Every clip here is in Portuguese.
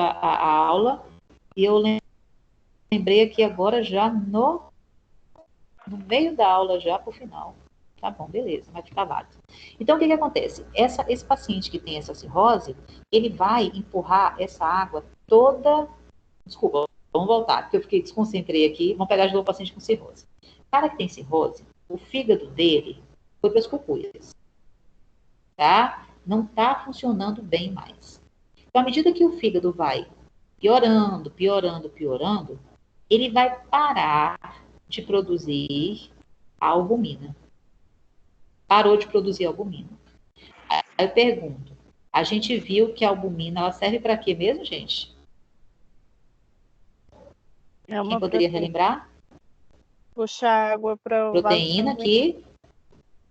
a aula, e eu lembrei aqui agora já no meio da aula, já para o final. Tá bom, beleza, vai ficar válido. Então, o que acontece? Esse paciente que tem essa cirrose, ele vai empurrar essa água toda... Desculpa, vamos voltar, porque eu desconcentrei aqui. Vamos pegar de novo o paciente com cirrose. O cara que tem cirrose, o fígado dele foi para as cucuias, tá? Não está funcionando bem mais. Então, à medida que o fígado vai piorando, piorando, piorando, ele vai parar de produzir a albumina. Parou de produzir albumina. Aí eu pergunto, a gente viu que a albumina, ela serve para quê mesmo, gente? Quem poderia relembrar? Puxar água para o vaso Proteína sanguíneo. que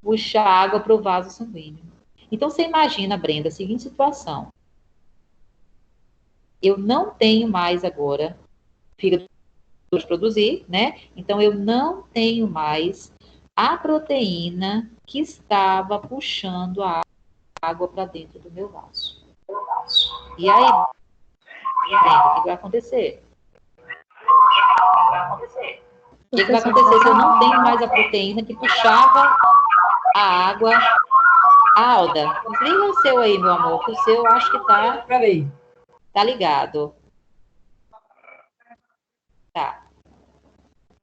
puxa água para o vaso sanguíneo. Então, você imagina, Brenda, a seguinte situação. Eu não tenho mais agora fígado de produzir, né? Então, eu não tenho mais a proteína que estava puxando a água para dentro do meu vaso. E aí, Brenda, o que vai acontecer? O que vai acontecer se eu não tenho mais a proteína que puxava a água? Alda, desliga o seu aí, meu amor, que o seu eu acho que tá... Peraí. Tá ligado. Tá.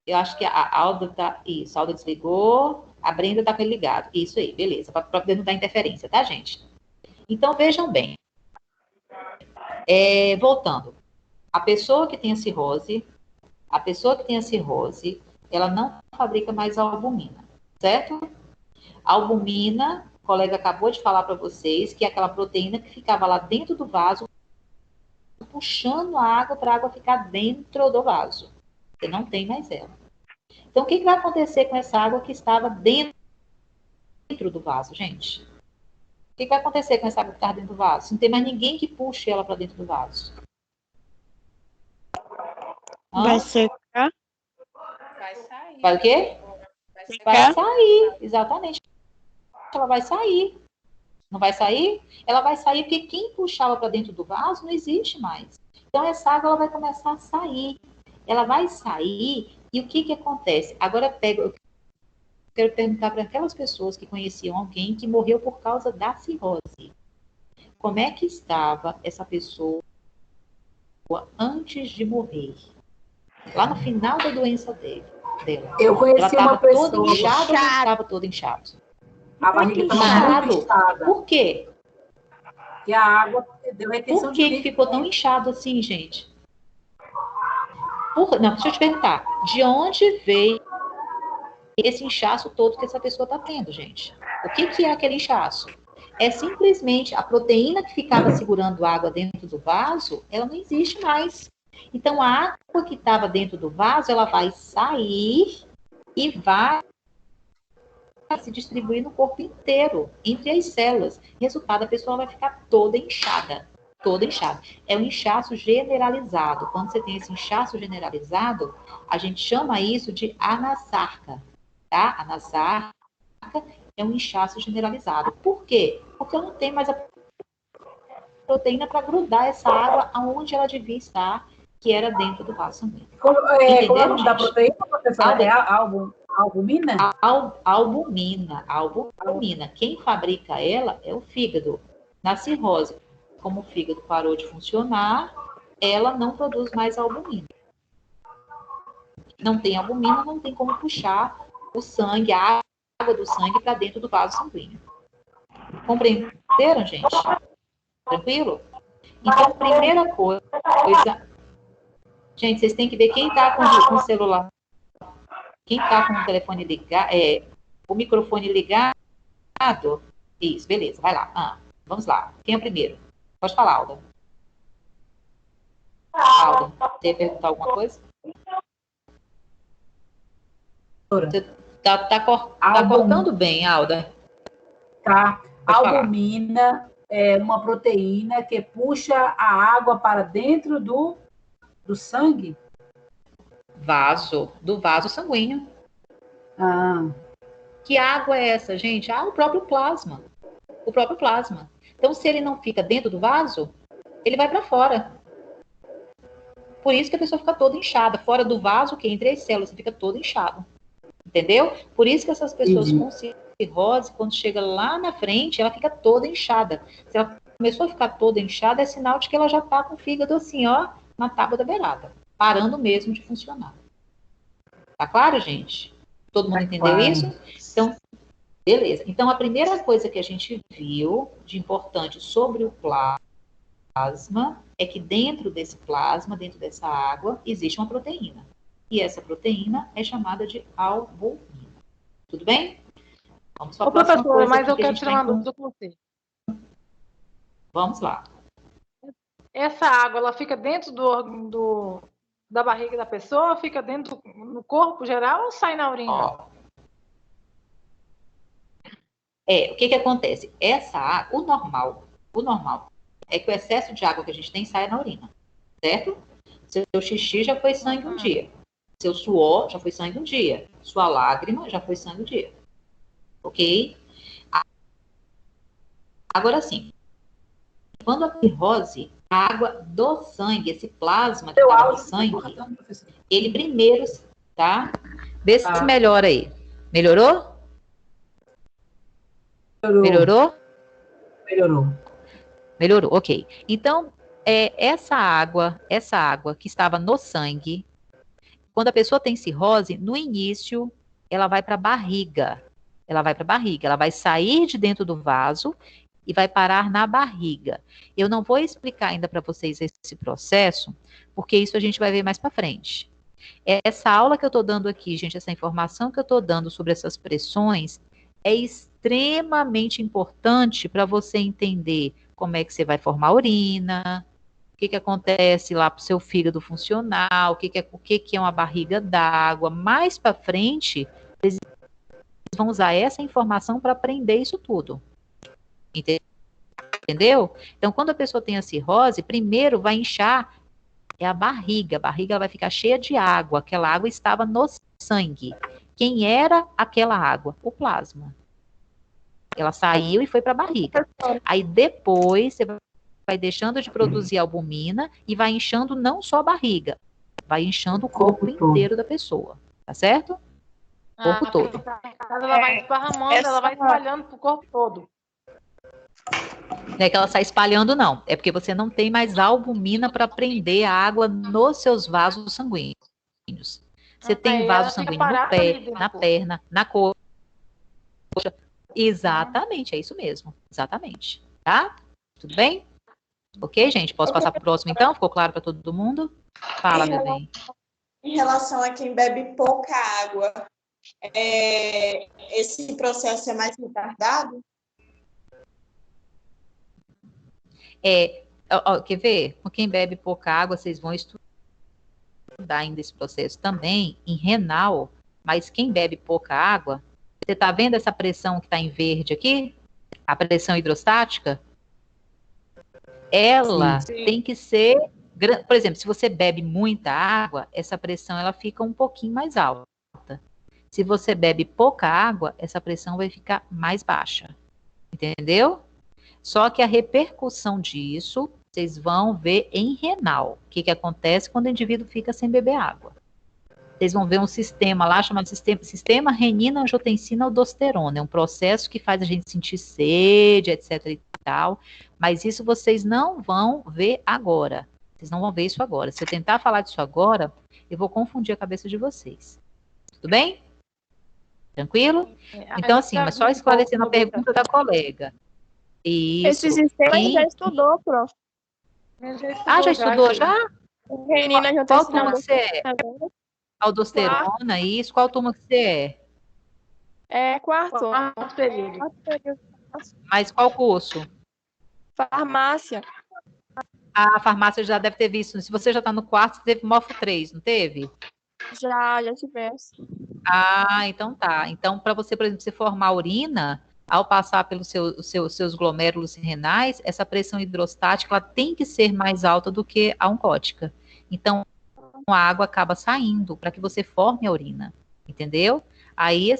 Eu acho que a Alda tá... Isso, a Alda desligou, a Brenda tá com ele ligado. Isso aí, beleza, para poder não dar interferência, tá, gente? Então, vejam bem. Voltando. A pessoa que tem a cirrose, ela não fabrica mais albumina, certo? A albumina, o colega acabou de falar para vocês, que é aquela proteína que ficava lá dentro do vaso, puxando a água para a água ficar dentro do vaso. Você não tem mais ela. Então, o que vai acontecer com essa água que estava dentro do vaso, gente? O que vai acontecer com essa água que estava dentro do vaso? Não tem mais ninguém que puxe ela para dentro do vaso. Vai secar? Vai sair. Vai o quê? Vai sair, exatamente. Ela vai sair. Não vai sair? Ela vai sair porque quem puxava para dentro do vaso não existe mais. Então, essa água ela vai começar a sair. Ela vai sair e o que acontece? Agora, eu quero perguntar para aquelas pessoas que conheciam alguém que morreu por causa da cirrose. Como é que estava essa pessoa antes de morrer? Lá no final da doença dela. Eu conheci uma pessoa... Toda inchada ou estava toda inchada? A barriga estava muito inchada. Por quê? E a água deu retenção de líquido. Por que ficou tão inchado assim, gente? Não, deixa eu te perguntar. De onde veio esse inchaço todo que essa pessoa está tendo, gente? O que é aquele inchaço? É simplesmente a proteína que ficava segurando água dentro do vaso, ela não existe mais. Então, a água que estava dentro do vaso, ela vai sair e vai se distribuir no corpo inteiro, entre as células. Resultado, a pessoa vai ficar toda inchada. Toda inchada. É um inchaço generalizado. Quando você tem esse inchaço generalizado, a gente chama isso de anasarca. Tá? Anasarca é um inchaço generalizado. Por quê? Porque eu não tenho mais a proteína para grudar essa água aonde ela devia estar, que era dentro do vaso sanguíneo. Como é o nome da proteína, professora? É albumina? Albumina. Quem fabrica ela é o fígado. Na cirrose, como o fígado parou de funcionar, ela não produz mais albumina. Não tem albumina, não tem como puxar o sangue, a água do sangue para dentro do vaso sanguíneo. Compreenderam, gente? Tranquilo? Então, primeira coisa... Gente, vocês têm que ver quem está com o celular. Quem está com o telefone ligado, o microfone ligado. Isso, beleza, vai lá. Vamos lá. Quem é o primeiro? Pode falar, Alda. Alda, você ia perguntar alguma coisa? Você tá cortando bem, Alda. Tá. Albumina é uma proteína que puxa a água para dentro do sangue? Do vaso sanguíneo. Ah. Que água é essa, gente? O próprio plasma. O próprio plasma. Então, se ele não fica dentro do vaso, ele vai para fora. Por isso que a pessoa fica toda inchada. Fora do vaso, que entre as células, você fica todo inchado. Entendeu? Por isso que essas pessoas com cirrose, quando chega lá na frente, ela fica toda inchada. Se ela começou a ficar toda inchada, é sinal de que ela já está com o fígado assim, ó, na tábua da beirada. Parando mesmo de funcionar. Tá claro, gente? Todo mundo entendeu isso? Então, beleza. Então, a primeira coisa que a gente viu de importante sobre o plasma é que dentro desse plasma, dentro dessa água, existe uma proteína. E essa proteína é chamada de albumina. Tudo bem? Vamos para a próxima professor, coisa mas eu que a quero gente tirar uma dúvida com você. Vamos lá. Essa água, ela fica dentro da barriga da pessoa, fica dentro no corpo geral ou sai na urina? Ó. O que acontece? Essa água, o normal é que o excesso de água que a gente tem sai na urina, certo? Seu xixi já foi sangue um dia. Seu suor já foi sangue um dia. Sua lágrima já foi sangue um dia. Ok? Agora sim, quando a cirrose, a água do sangue, esse plasma que estava no sangue, ele primeiro, tá? Vê se melhora aí. Melhorou? Melhorou? Melhorou, ok. Então, essa água que estava no sangue, quando a pessoa tem cirrose, no início, ela vai para a barriga. Ela vai sair de dentro do vaso e vai parar na barriga. Eu não vou explicar ainda para vocês esse processo, porque isso a gente vai ver mais para frente. Essa aula que eu estou dando aqui, gente, essa informação que eu estou dando sobre essas pressões é extremamente importante para você entender como é que você vai formar urina, o que acontece lá para o seu fígado funcionar, o que é uma barriga d'água. Mais para frente, eles vão usar essa informação para aprender isso tudo. Entendeu? Então, quando a pessoa tem a cirrose, primeiro vai inchar a barriga. A barriga vai ficar cheia de água. Aquela água estava no sangue. Quem era aquela água? O plasma. Ela saiu e foi para a barriga. Aí depois você vai deixando de produzir albumina e vai inchando não só a barriga, vai inchando o corpo inteiro da pessoa. Tá certo? O corpo todo. Ela vai esparramando, ela vai espalhando pro corpo todo. Não é que ela sai espalhando, não. É porque você não tem mais albumina para prender a água nos seus vasos sanguíneos. Você tem vaso sanguíneo no pé, na perna, na coxa. Exatamente, é isso mesmo. Exatamente. Tá? Tudo bem? Ok, gente? Posso passar para o próximo, então? Ficou claro para todo mundo? Fala, meu bem. Em relação a quem bebe pouca água, esse processo é mais retardado? Quer ver? Com quem bebe pouca água, vocês vão estudar ainda esse processo também em renal, mas quem bebe pouca água, você está vendo essa pressão que está em verde aqui? A pressão hidrostática? Ela tem que ser, por exemplo, se você bebe muita água, essa pressão ela fica um pouquinho mais alta. Se você bebe pouca água, essa pressão vai ficar mais baixa. Entendeu? Só que a repercussão disso, vocês vão ver em renal. O que acontece quando o indivíduo fica sem beber água. Vocês vão ver um sistema lá chamado sistema renina-angiotensina-aldosterona. É um processo que faz a gente sentir sede, etc e tal. Mas isso vocês não vão ver agora. Vocês não vão ver isso agora. Se eu tentar falar disso agora, eu vou confundir a cabeça de vocês. Tudo bem? Tranquilo? Então, assim, mas só esclarecendo a pergunta da colega. Isso. Esse sistema já estudou, prof. Já estudou já? Renina, qual turma que você é? Aldosterona, isso. Qual turma que você é? É quarto período. Mas qual curso? Farmácia. A farmácia já deve ter visto. Se você já está no quarto, você teve Morfo 3, não teve? Já tivemos. Então tá. Então, para você, por exemplo, se formar urina, ao passar pelos seus glomérulos renais, essa pressão hidrostática ela tem que ser mais alta do que a oncótica. Então, a água acaba saindo para que você forme a urina, entendeu? Aí,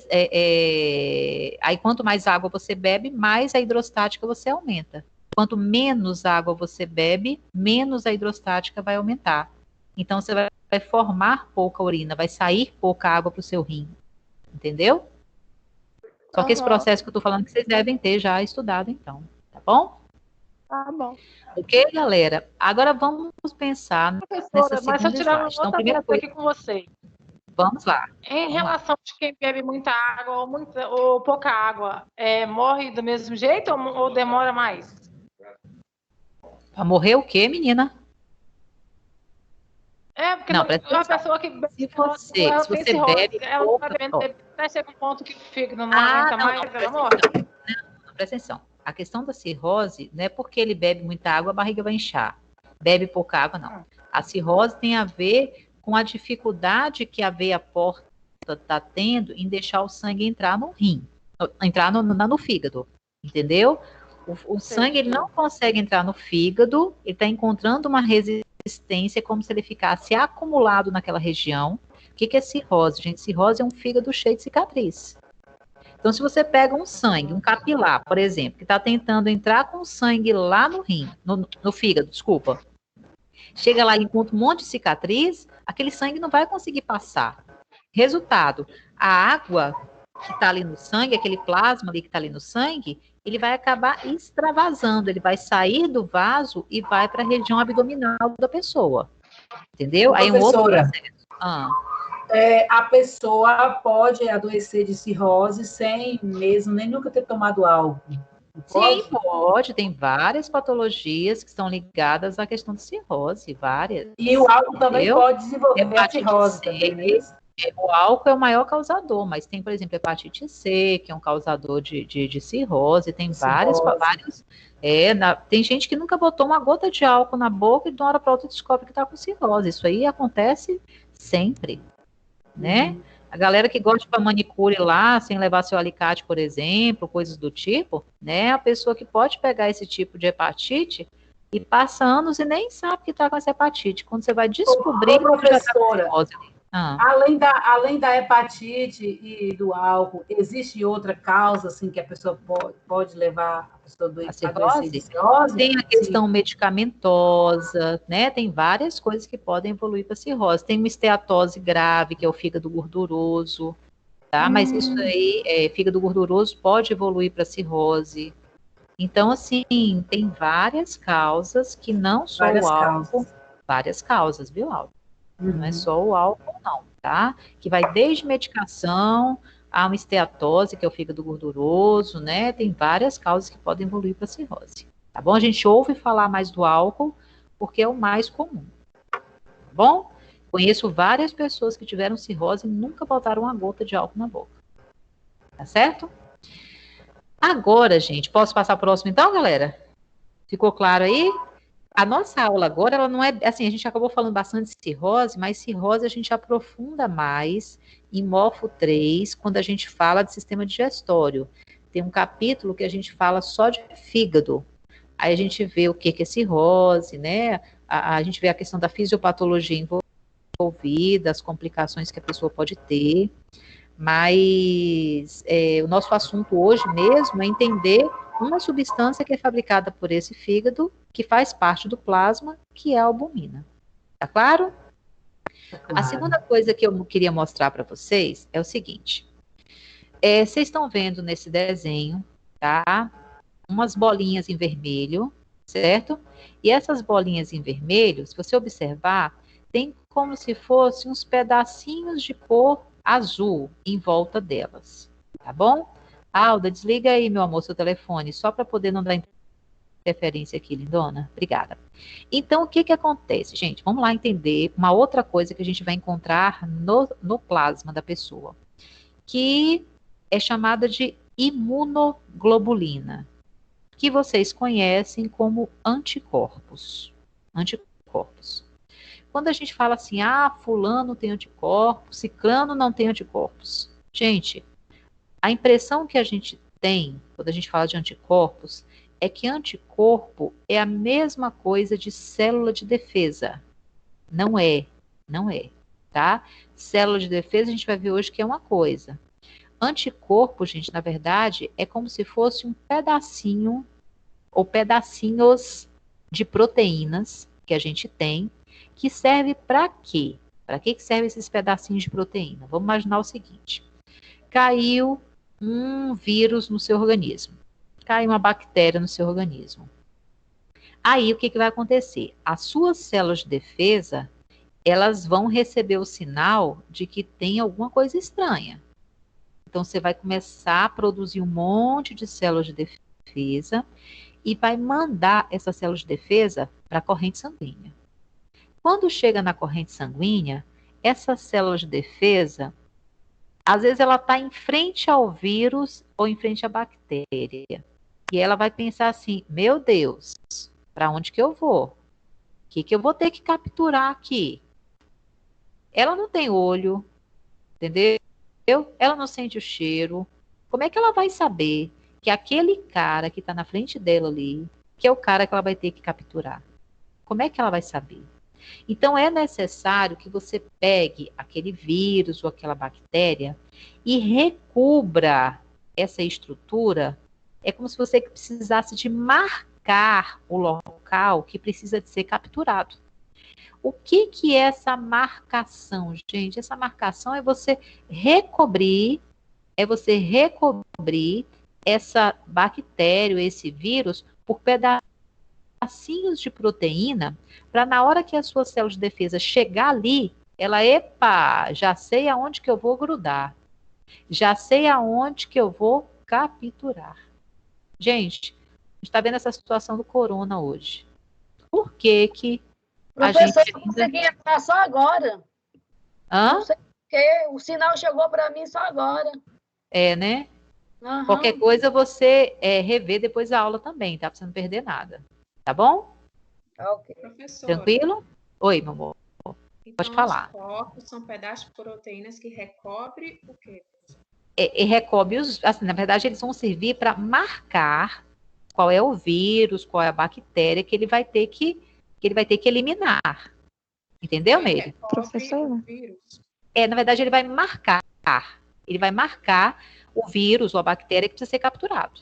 aí, quanto mais água você bebe, mais a hidrostática você aumenta. Quanto menos água você bebe, menos a hidrostática vai aumentar. Então, você vai formar pouca urina, vai sair pouca água para o seu rim. Entendeu? Só que esse processo que eu tô falando que vocês devem ter já estudado, então. Tá bom? Tá bom. Ok, galera? Agora vamos pensar Professora, nessa mas se eu segunda tirar uma slide. Então, outra primeira dúvida coisa, aqui com você. vamos lá. Em Vamos lá. relação de quem bebe muita água ou pouca água, morre do mesmo jeito ou demora mais? Pra morrer o quê, menina? Porque Não, presta uma atenção. pessoa que Se ela se tem você cirrose, bebe ela pouca... vai bebendo, ó. até chega um ponto que o fígado não aguenta Não, mais, ela presta morre. atenção. Não, presta atenção. A questão da cirrose não é porque ele bebe muita água, a barriga vai inchar. Bebe pouca água, não. A cirrose tem a ver com a dificuldade que a veia porta está tendo em deixar o sangue entrar no rim, entrar no fígado, entendeu? O sangue ele não consegue entrar no fígado, ele está encontrando uma resistência, como se ele ficasse acumulado naquela região. O que é cirrose, gente? Cirrose é um fígado cheio de cicatriz. Então, se você pega um sangue, um capilar, por exemplo, que está tentando entrar com sangue lá no rim, no fígado, desculpa, chega lá e encontra um monte de cicatriz, aquele sangue não vai conseguir passar. Resultado, a água que está ali no sangue, aquele plasma ali que está ali no sangue, ele vai acabar extravasando, ele vai sair do vaso e vai para a região abdominal da pessoa. Entendeu? Aí um outro processo. A pessoa pode adoecer de cirrose sem mesmo nem nunca ter tomado álcool. Sim, pode. Tem várias patologias que estão ligadas à questão de cirrose, várias. E o álcool também pode desenvolver a cirrose também, né? O álcool é o maior causador, mas tem, por exemplo, hepatite C, que é um causador de cirrose, tem vários. Tem gente que nunca botou uma gota de álcool na boca e de uma hora para outra descobre que está com cirrose. Isso aí acontece sempre, né? A galera que gosta de para manicure lá, sem levar seu alicate, por exemplo, coisas do tipo, né? A pessoa que pode pegar esse tipo de hepatite e passa anos e nem sabe que está com essa hepatite. Quando você vai descobrir, professora, além da hepatite e do álcool, existe outra causa assim que a pessoa pode levar a pessoa a adoecer de cirrose? Tem a questão medicamentosa, né? Tem várias coisas que podem evoluir para cirrose. Tem uma esteatose grave, que é o fígado gorduroso, tá? Mas isso aí, fígado gorduroso pode evoluir para cirrose. Então, assim, tem várias causas que não só o álcool, várias causas, viu, Álvaro? Não é só o álcool, não, tá? Que vai desde medicação a uma esteatose, que é o fígado gorduroso, né? Tem várias causas que podem evoluir para cirrose, tá bom? A gente ouve falar mais do álcool porque é o mais comum, tá bom? Conheço várias pessoas que tiveram cirrose e nunca botaram uma gota de álcool na boca, tá certo? Agora, gente, posso passar pro próximo então, galera? Ficou claro aí? A nossa aula agora, ela não é, assim, a gente acabou falando bastante de cirrose, mas cirrose a gente aprofunda mais em Morfo 3, quando a gente fala de sistema digestório. Tem um capítulo que a gente fala só de fígado. Aí a gente vê o que é cirrose, né? A gente vê a questão da fisiopatologia envolvida, as complicações que a pessoa pode ter. Mas o nosso assunto hoje mesmo é entender uma substância que é fabricada por esse fígado, que faz parte do plasma, que é a albumina. Tá claro? A segunda coisa que eu queria mostrar para vocês é o seguinte. Vocês estão vendo nesse desenho, tá? Umas bolinhas em vermelho, certo? E essas bolinhas em vermelho, se você observar, tem como se fossem uns pedacinhos de cor azul em volta delas, tá bom? Alda, desliga aí, meu amor, seu telefone, só para poder não dar interferência aqui, lindona. Obrigada. Então, o que acontece, gente? Vamos lá entender uma outra coisa que a gente vai encontrar no plasma da pessoa, que é chamada de imunoglobulina, que vocês conhecem como anticorpos. Anticorpos. Quando a gente fala assim, fulano tem anticorpos, ciclano não tem anticorpos. Gente, a impressão que a gente tem, quando a gente fala de anticorpos, é que anticorpo é a mesma coisa de célula de defesa. Não é, tá? Célula de defesa a gente vai ver hoje que é uma coisa. Anticorpo, gente, na verdade, é como se fosse um pedacinho ou pedacinhos de proteínas que a gente tem, que serve para quê? Para que servem esses pedacinhos de proteína? Vamos imaginar o seguinte. Caiu um vírus no seu organismo. Caiu uma bactéria no seu organismo. Aí, o que vai acontecer? As suas células de defesa, elas vão receber o sinal de que tem alguma coisa estranha. Então, você vai começar a produzir um monte de células de defesa e vai mandar essas células de defesa para a corrente sanguínea. Quando chega na corrente sanguínea, essas células de defesa, às vezes ela está em frente ao vírus ou em frente à bactéria. E ela vai pensar assim, meu Deus, para onde que eu vou? O que eu vou ter que capturar aqui? Ela não tem olho, entendeu? Ela não sente o cheiro. Como é que ela vai saber que aquele cara que está na frente dela ali, que é o cara que ela vai ter que capturar? Como é que ela vai saber? Então, é necessário que você pegue aquele vírus ou aquela bactéria e recubra essa estrutura. É como se você precisasse de marcar o local que precisa de ser capturado. O que é essa marcação, gente? Essa marcação é você recobrir essa bactéria, esse vírus, por pedacinhos de proteína, para na hora que as suas células de defesa chegar ali, ela, epa, já sei aonde que eu vou grudar. Já sei aonde que eu vou capturar. Gente, a gente está vendo essa situação do corona hoje. Por que que a Professor, gente eu consegui entrar só agora. Hã? Não sei porque o sinal chegou para mim só agora. É, né? Aham. Qualquer coisa você rever depois da aula também, tá? Pra você não perder nada. Tá bom? Ok. Professora, Tranquilo? Oi, meu amor. então Pode falar. os corpos são pedaços de proteínas que recobrem o quê? E recobre assim, na verdade, eles vão servir para marcar qual é o vírus, qual é a bactéria que ele vai ter que eliminar. Entendeu, Meire? Recobre Professora? o vírus. Na verdade, ele vai marcar. Ele vai marcar o vírus ou a bactéria que precisa ser capturado.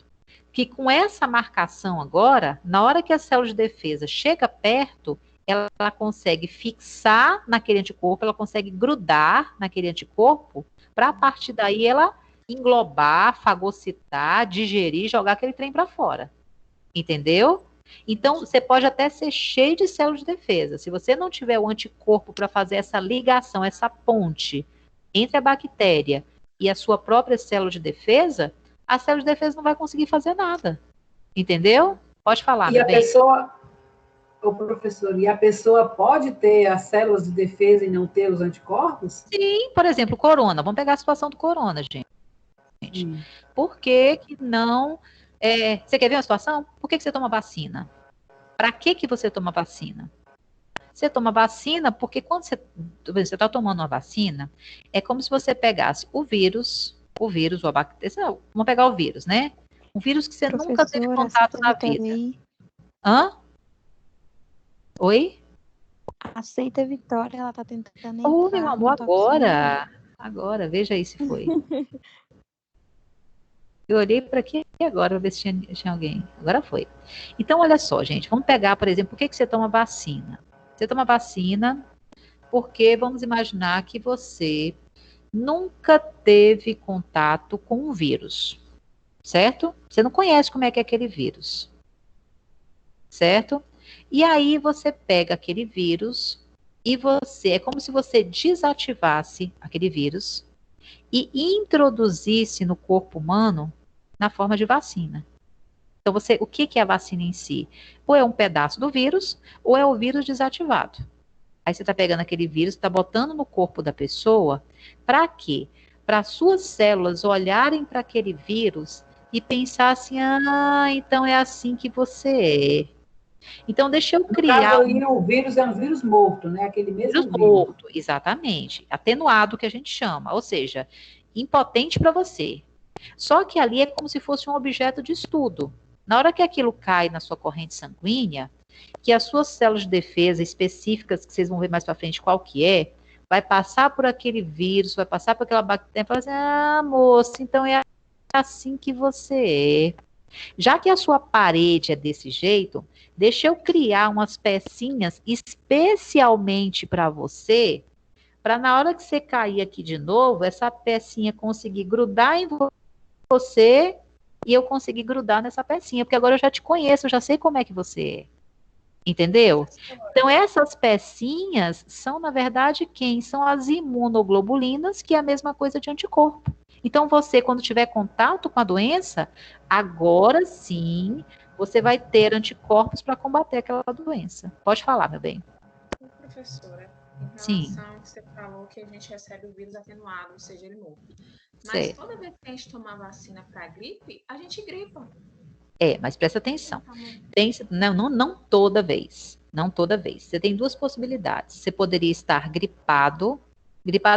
Que com essa marcação agora, na hora que a célula de defesa chega perto, ela consegue fixar naquele anticorpo, ela consegue grudar naquele anticorpo, para a partir daí ela englobar, fagocitar, digerir, jogar aquele trem para fora. Entendeu? Então, você pode até ser cheio de células de defesa. Se você não tiver o anticorpo para fazer essa ligação, essa ponte entre a bactéria e a sua própria célula de defesa, a célula de defesa não vai conseguir fazer nada. Entendeu? Pode falar, E meu a bem. pessoa, o professor, e a pessoa pode ter as células de defesa e não ter os anticorpos? Sim, por exemplo, corona. Vamos pegar a situação do corona, gente. Por que não... você quer ver uma situação? Por que você toma vacina? Para que você toma vacina? Você toma vacina porque quando você está tomando uma vacina, é como se você pegasse o vírus ou a bactéria. Vamos pegar o vírus, né? Um vírus que você nunca teve contato na vida. Aí. Hã? Oi? Aceita a Vitória, ela tá tentando Ô, entrar. meu não amor, tá conseguindo. agora, veja aí se foi. Eu olhei para aqui agora para ver se tinha alguém. Agora foi. Então, olha só, gente. Vamos pegar, por exemplo, por que você toma vacina? Você toma vacina porque vamos imaginar que você nunca teve contato com um vírus, certo? Você não conhece como é que é aquele vírus, certo? E aí você pega aquele vírus e é como se você desativasse aquele vírus e introduzisse no corpo humano na forma de vacina. Então, o que é a vacina em si? Ou é um pedaço do vírus, ou é o vírus desativado. Aí você está pegando aquele vírus, está botando no corpo da pessoa, para quê? Para suas células olharem para aquele vírus e pensar assim, então é assim que você é. Então, deixa eu criar... No caso aí, o vírus é um vírus morto, né? Aquele mesmo vírus morto, exatamente. Atenuado, que a gente chama. Ou seja, impotente para você. Só que ali é como se fosse um objeto de estudo. Na hora que aquilo cai na sua corrente sanguínea, que as suas células de defesa específicas, que vocês vão ver mais para frente qual que é, vai passar por aquele vírus, vai passar por aquela bactéria, e falar assim, moça, então é assim que você é. Já que a sua parede é desse jeito, Deixa eu criar umas pecinhas especialmente para você, para na hora que você cair aqui de novo, essa pecinha conseguir grudar em você e eu conseguir grudar nessa pecinha, porque agora eu já te conheço, eu já sei como é que você é. Entendeu? Então, essas pecinhas são, na verdade, quem? São as imunoglobulinas, que é a mesma coisa de anticorpo. Então, você, quando tiver contato com a doença, agora sim, você vai ter anticorpos para combater aquela doença. Pode falar, meu bem. Professora, em Sim. relação ao que você falou que a gente recebe o vírus atenuado, ou seja, ele morto. Mas Certo. toda vez que a gente toma vacina para gripe, a gente gripa. Mas presta atenção. Não toda vez. Não toda vez. Você tem duas possibilidades. Você poderia estar gripado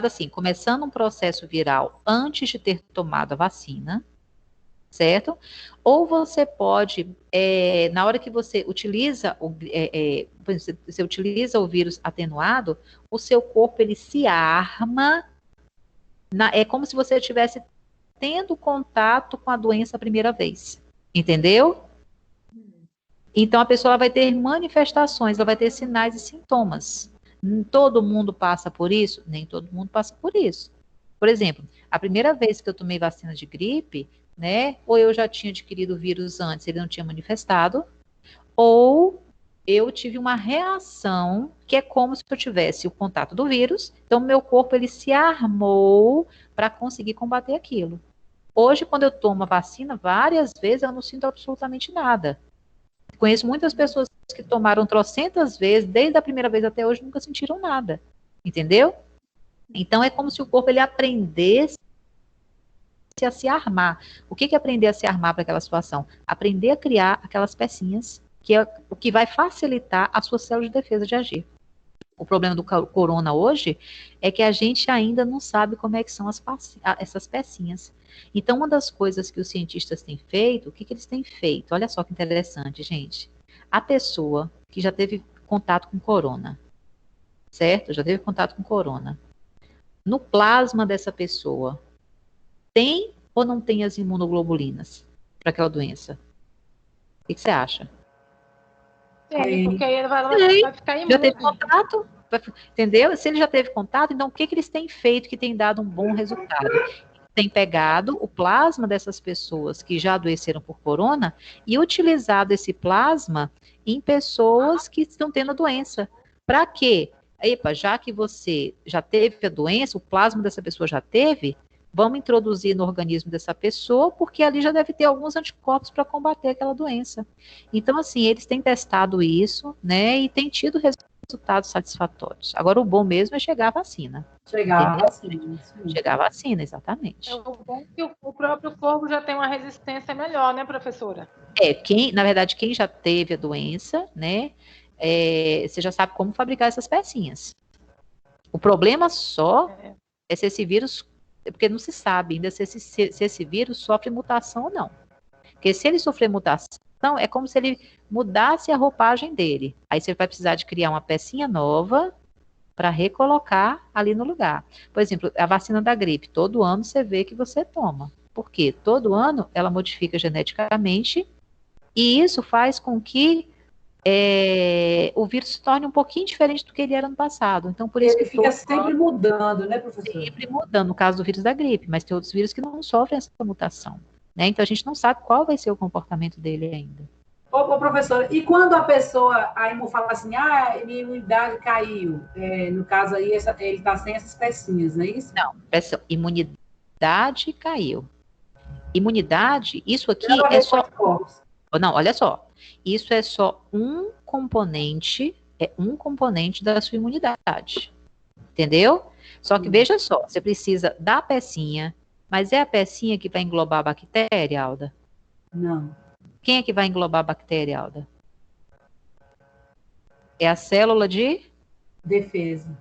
assim, começando um processo viral antes de ter tomado a vacina, certo? Ou você pode, na hora que você utiliza você utiliza o vírus atenuado, o seu corpo ele se arma, é como se você estivesse tendo contato com a doença a primeira vez. Entendeu? Então, a pessoa vai ter manifestações, ela vai ter sinais e sintomas. Todo mundo passa por isso? Nem todo mundo passa por isso. Por exemplo, a primeira vez que eu tomei vacina de gripe, né, ou eu já tinha adquirido o vírus antes, ele não tinha manifestado, ou eu tive uma reação que é como se eu tivesse o contato do vírus, então meu corpo ele se armou para conseguir combater aquilo. Hoje, quando eu tomo a vacina, várias vezes eu não sinto absolutamente nada. Conheço muitas pessoas que tomaram trocentas vezes, desde a primeira vez até hoje, nunca sentiram nada. Entendeu? Então, é como se o corpo ele aprendesse a se armar. O que é aprender a se armar para aquela situação? Aprender a criar aquelas pecinhas, que é o que vai facilitar a sua célula de defesa de agir. O problema do corona hoje é que a gente ainda não sabe como é que são essas pecinhas. Então, uma das coisas que os cientistas têm feito, o que eles têm feito? Olha só que interessante, gente. A pessoa que já teve contato com corona, certo? Já teve contato com corona. No plasma dessa pessoa, tem ou não tem as imunoglobulinas para aquela doença? O que você acha? Tem, porque aí ele vai ficar imune. Já teve contato? Entendeu? Se ele já teve contato, então o que eles têm feito que tem dado um bom resultado? Tem pegado o plasma dessas pessoas que já adoeceram por corona e utilizado esse plasma em pessoas que estão tendo a doença. Para quê? Epa, já que você já teve a doença, o plasma dessa pessoa já teve, vamos introduzir no organismo dessa pessoa, porque ali já deve ter alguns anticorpos para combater aquela doença. Então, assim, eles têm testado isso, né, e têm tido resultados satisfatórios. Agora, o bom mesmo é chegar a vacina. Chegar a vacina. Chegar a vacina, exatamente. É o bom que o próprio corpo já tem uma resistência melhor, né, professora? Na verdade, quem já teve a doença, né, você já sabe como fabricar essas pecinhas. O problema só é se esse vírus, porque não se sabe ainda se esse vírus sofre mutação ou não. Porque se ele sofrer mutação, é como se ele mudasse a roupagem dele. Aí você vai precisar de criar uma pecinha nova para recolocar ali no lugar. Por exemplo, a vacina da gripe, todo ano você vê que você toma. Por quê? Todo ano ela modifica geneticamente e isso faz com que o vírus se torne um pouquinho diferente do que ele era no passado. Então, por isso ele que fica sempre mudando, né, professor? Sempre mudando, no caso do vírus da gripe, mas tem outros vírus que não sofrem essa mutação. Né? Então, a gente não sabe qual vai ser o comportamento dele ainda. Ô, professora, e quando a pessoa, a imu fala assim, minha imunidade caiu, no caso aí, ele está sem essas pecinhas, não é isso? Não, imunidade caiu. Imunidade, isso aqui é só... Não, olha só, isso é só um componente da sua imunidade, entendeu? Só que veja só, você precisa da pecinha, mas é a pecinha que vai englobar a bactéria, Alda? Não. Quem é que vai englobar a bactéria, Alda? É a célula de? Defesa.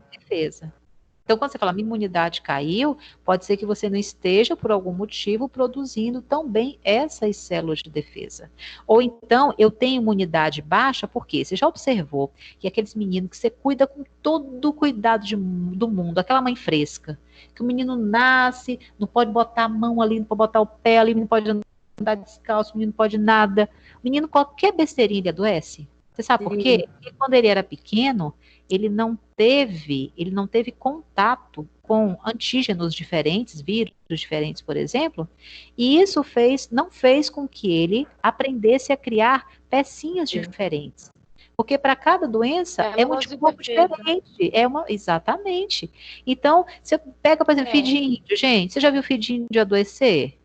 Então, quando você fala minha imunidade caiu, pode ser que você não esteja, por algum motivo, produzindo tão bem essas células de defesa. Ou então, eu tenho imunidade baixa, por quê? Você já observou que aqueles meninos que você cuida com todo o cuidado do mundo, aquela mãe fresca, que o menino nasce, não pode botar a mão ali, não pode botar o pé ali, não pode andar descalço, o menino não pode nada. O menino, qualquer besteirinha, ele adoece. Você sabe por quê? Porque quando ele era pequeno, ele não teve contato com antígenos diferentes, vírus diferentes, por exemplo, e isso não fez com que ele aprendesse a criar pecinhas diferentes. Porque para cada doença é um anticorpo diferente. Exatamente. Então, você pega, por exemplo, filho de índio, gente. Você já viu filho de índio adoecer?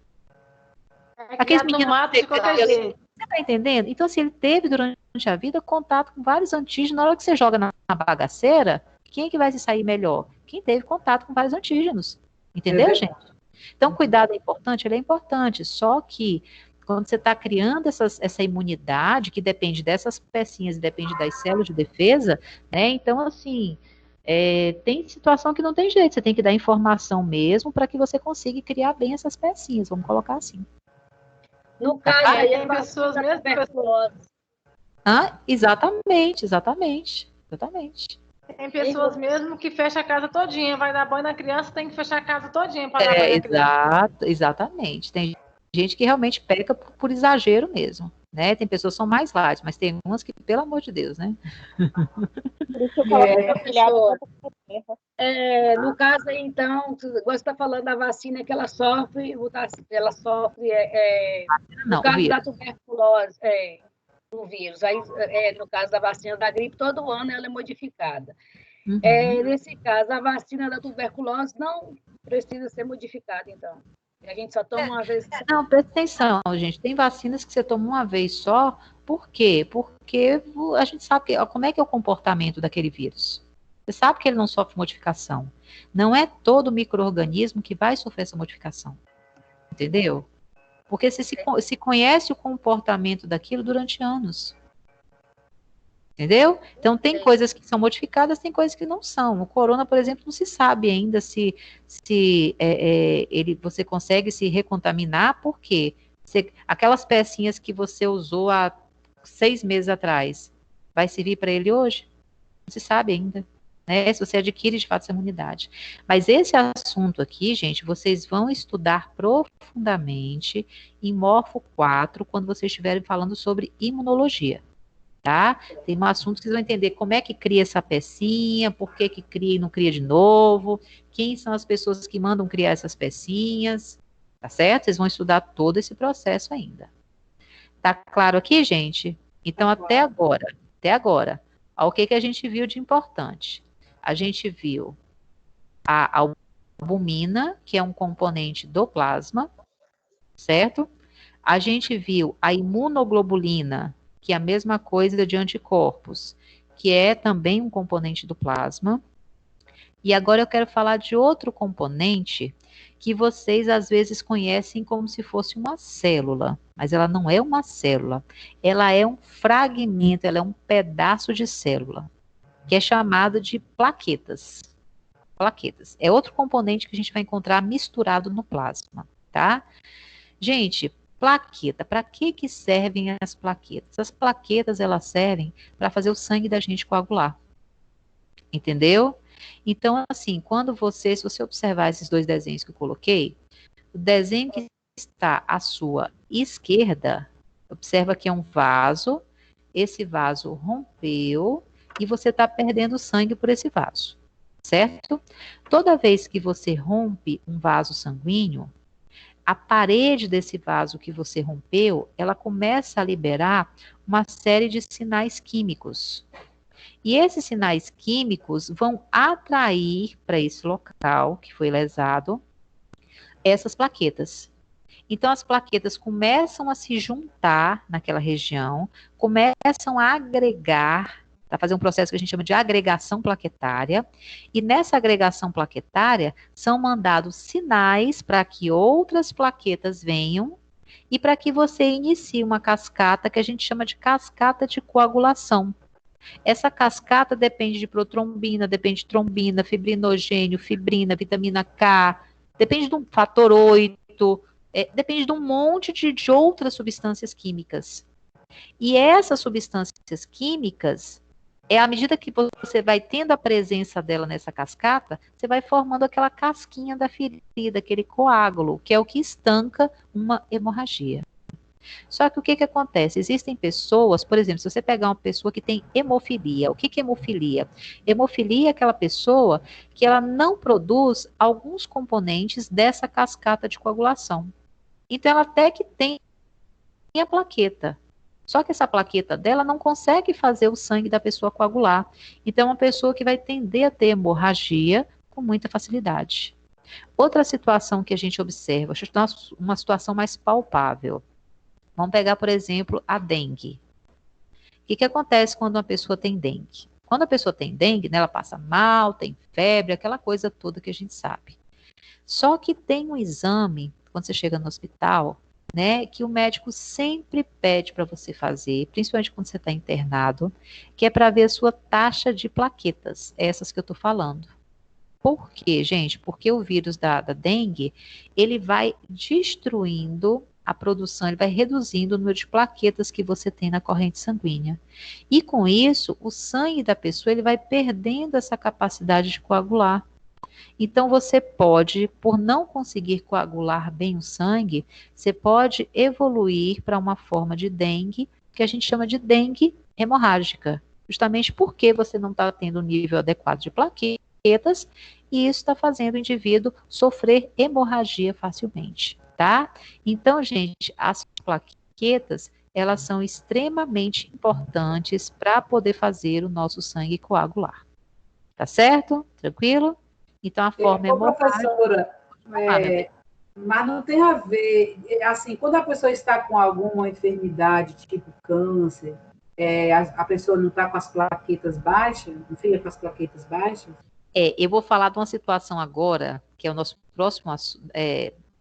Aqueles meninos você está entendendo? Então, assim, ele teve durante a vida contato com vários antígenos. Na hora que você joga na bagaceira, quem é que vai se sair melhor? Quem teve contato com vários antígenos. Entendeu, gente? Então, cuidado é importante? Ele é importante. Só que quando você está criando essa imunidade, que depende dessas pecinhas e depende das células de defesa, né? Então, assim, tem situação que não tem jeito. Você tem que dar informação mesmo para que você consiga criar bem essas pecinhas. Vamos colocar assim. No caso, aí tem pessoas mesmo. Exatamente. Tem pessoas mesmo que fecham a casa todinha. Vai dar banho na criança, tem que fechar a casa todinha para dar banho na criança. Exatamente. Tem gente que realmente peca por exagero mesmo, né? Tem pessoas que são mais light, mas tem umas que, pelo amor de Deus, né? Por isso eu no caso aí, então, você está falando da vacina que ela sofre no caso da tuberculose, do vírus. Aí, no caso da vacina da gripe, todo ano ela é modificada. Nesse caso, a vacina da tuberculose não precisa ser modificada, então. A gente só toma uma vez. Não, presta atenção, gente. Tem vacinas que você toma uma vez só. Por quê? Porque a gente sabe como é que é o comportamento daquele vírus. Você sabe que ele não sofre modificação. Não é todo micro-organismo que vai sofrer essa modificação. Entendeu? Porque se conhece o comportamento daquilo durante anos. Entendeu? Então, tem coisas que são modificadas, tem coisas que não são. O corona, por exemplo, não se sabe ainda se você consegue se recontaminar, porque aquelas pecinhas que você usou há 6 meses atrás, vai servir para ele hoje? Não se sabe ainda. Né? Se você adquire, de fato, essa imunidade. Mas esse assunto aqui, gente, vocês vão estudar profundamente em Morfo 4, quando vocês estiverem falando sobre imunologia. Tá? Tem um assunto que vocês vão entender como é que cria essa pecinha, por que cria e não cria de novo, quem são as pessoas que mandam criar essas pecinhas, tá certo? Vocês vão estudar todo esse processo ainda. Tá claro aqui, gente? Então, até agora, o que a gente viu de importante? A gente viu a albumina, que é um componente do plasma, certo? A gente viu a imunoglobulina, que é a mesma coisa de anticorpos, que é também um componente do plasma. E agora eu quero falar de outro componente que vocês às vezes conhecem como se fosse uma célula, mas ela não é uma célula, ela é um fragmento, ela é um pedaço de célula, que é chamado de plaquetas. Plaquetas. É outro componente que a gente vai encontrar misturado no plasma, tá? Gente, plaqueta, para que servem as plaquetas? As plaquetas, elas servem para fazer o sangue da gente coagular. Entendeu? Então, assim, se você observar esses 2 desenhos que eu coloquei, o desenho que está à sua esquerda, observa que é um vaso, esse vaso rompeu e você está perdendo sangue por esse vaso, certo? Toda vez que você rompe um vaso sanguíneo, a parede desse vaso que você rompeu, ela começa a liberar uma série de sinais químicos. E esses sinais químicos vão atrair para esse local que foi lesado essas plaquetas. Então, as plaquetas começam a se juntar naquela região, começam a agregar, para fazer um processo que a gente chama de agregação plaquetária, e nessa agregação plaquetária são mandados sinais para que outras plaquetas venham e para que você inicie uma cascata que a gente chama de cascata de coagulação. Essa cascata depende de protrombina, depende de trombina, fibrinogênio, fibrina, vitamina K, depende do fator 8, depende de um monte de outras substâncias químicas. E essas substâncias químicas, à medida que você vai tendo a presença dela nessa cascata, você vai formando aquela casquinha da ferida, aquele coágulo, que é o que estanca uma hemorragia. Só que o que que acontece? Existem pessoas, por exemplo, se você pegar uma pessoa que tem hemofilia, o que que é hemofilia? Hemofilia é aquela pessoa que ela não produz alguns componentes dessa cascata de coagulação. Então, ela até que tem a plaqueta. Só que essa plaqueta dela não consegue fazer o sangue da pessoa coagular. Então, é uma pessoa que vai tender a ter hemorragia com muita facilidade. Outra situação que a gente observa, uma situação mais palpável. Vamos pegar, por exemplo, a dengue. O que acontece quando uma pessoa tem dengue? Quando a pessoa tem dengue, né, ela passa mal, tem febre, aquela coisa toda que a gente sabe. Só que tem um exame, quando você chega no hospital, né, que o médico sempre pede para você fazer, principalmente quando você está internado, que é para ver a sua taxa de plaquetas, essas que eu estou falando. Por quê, gente? Porque o vírus da dengue, ele vai destruindo a produção, ele vai reduzindo o número de plaquetas que você tem na corrente sanguínea. E com isso, o sangue da pessoa, ele vai perdendo essa capacidade de coagular. Então, você pode, por não conseguir coagular bem o sangue, você pode evoluir para uma forma de dengue, que a gente chama de dengue hemorrágica. Justamente porque você não está tendo um nível adequado de plaquetas, e isso está fazendo o indivíduo sofrer hemorragia facilmente, tá? Então, gente, as plaquetas, elas são extremamente importantes para poder fazer o nosso sangue coagular. Tá certo? Tranquilo? Então, a forma hemorrágica... Professora, mas não tem a ver, assim, quando a pessoa está com alguma enfermidade, tipo câncer, a pessoa não está com as plaquetas baixas, não fica com as plaquetas baixas? Eu vou falar de uma situação agora, que é o nosso próximo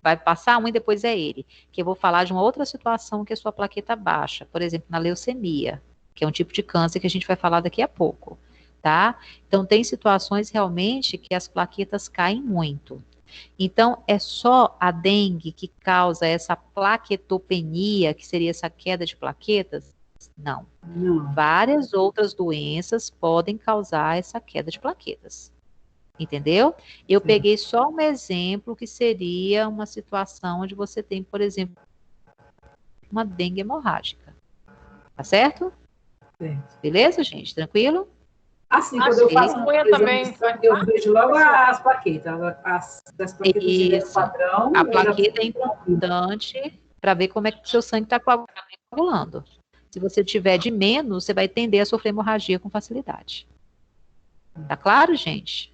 vai passar um e depois é ele, que eu vou falar de uma outra situação que é a sua plaqueta baixa, por exemplo, na leucemia, que é um tipo de câncer que a gente vai falar daqui a pouco, tá? Então, tem situações realmente que as plaquetas caem muito. Então, é só a dengue que causa essa plaquetopenia, que seria essa queda de plaquetas? Não. Várias outras doenças podem causar essa queda de plaquetas. Entendeu? Eu peguei só um exemplo que seria uma situação onde você tem, por exemplo, uma dengue hemorrágica. Tá certo? Beleza, gente? Tranquilo? Assim, quando eu faço também, eu vejo logo as plaquetas. As plaquetas padrão. A plaqueta é importante para ver como é que o seu sangue está coagulando. Se você tiver de menos, você vai tender a sofrer hemorragia com facilidade. Tá claro, gente?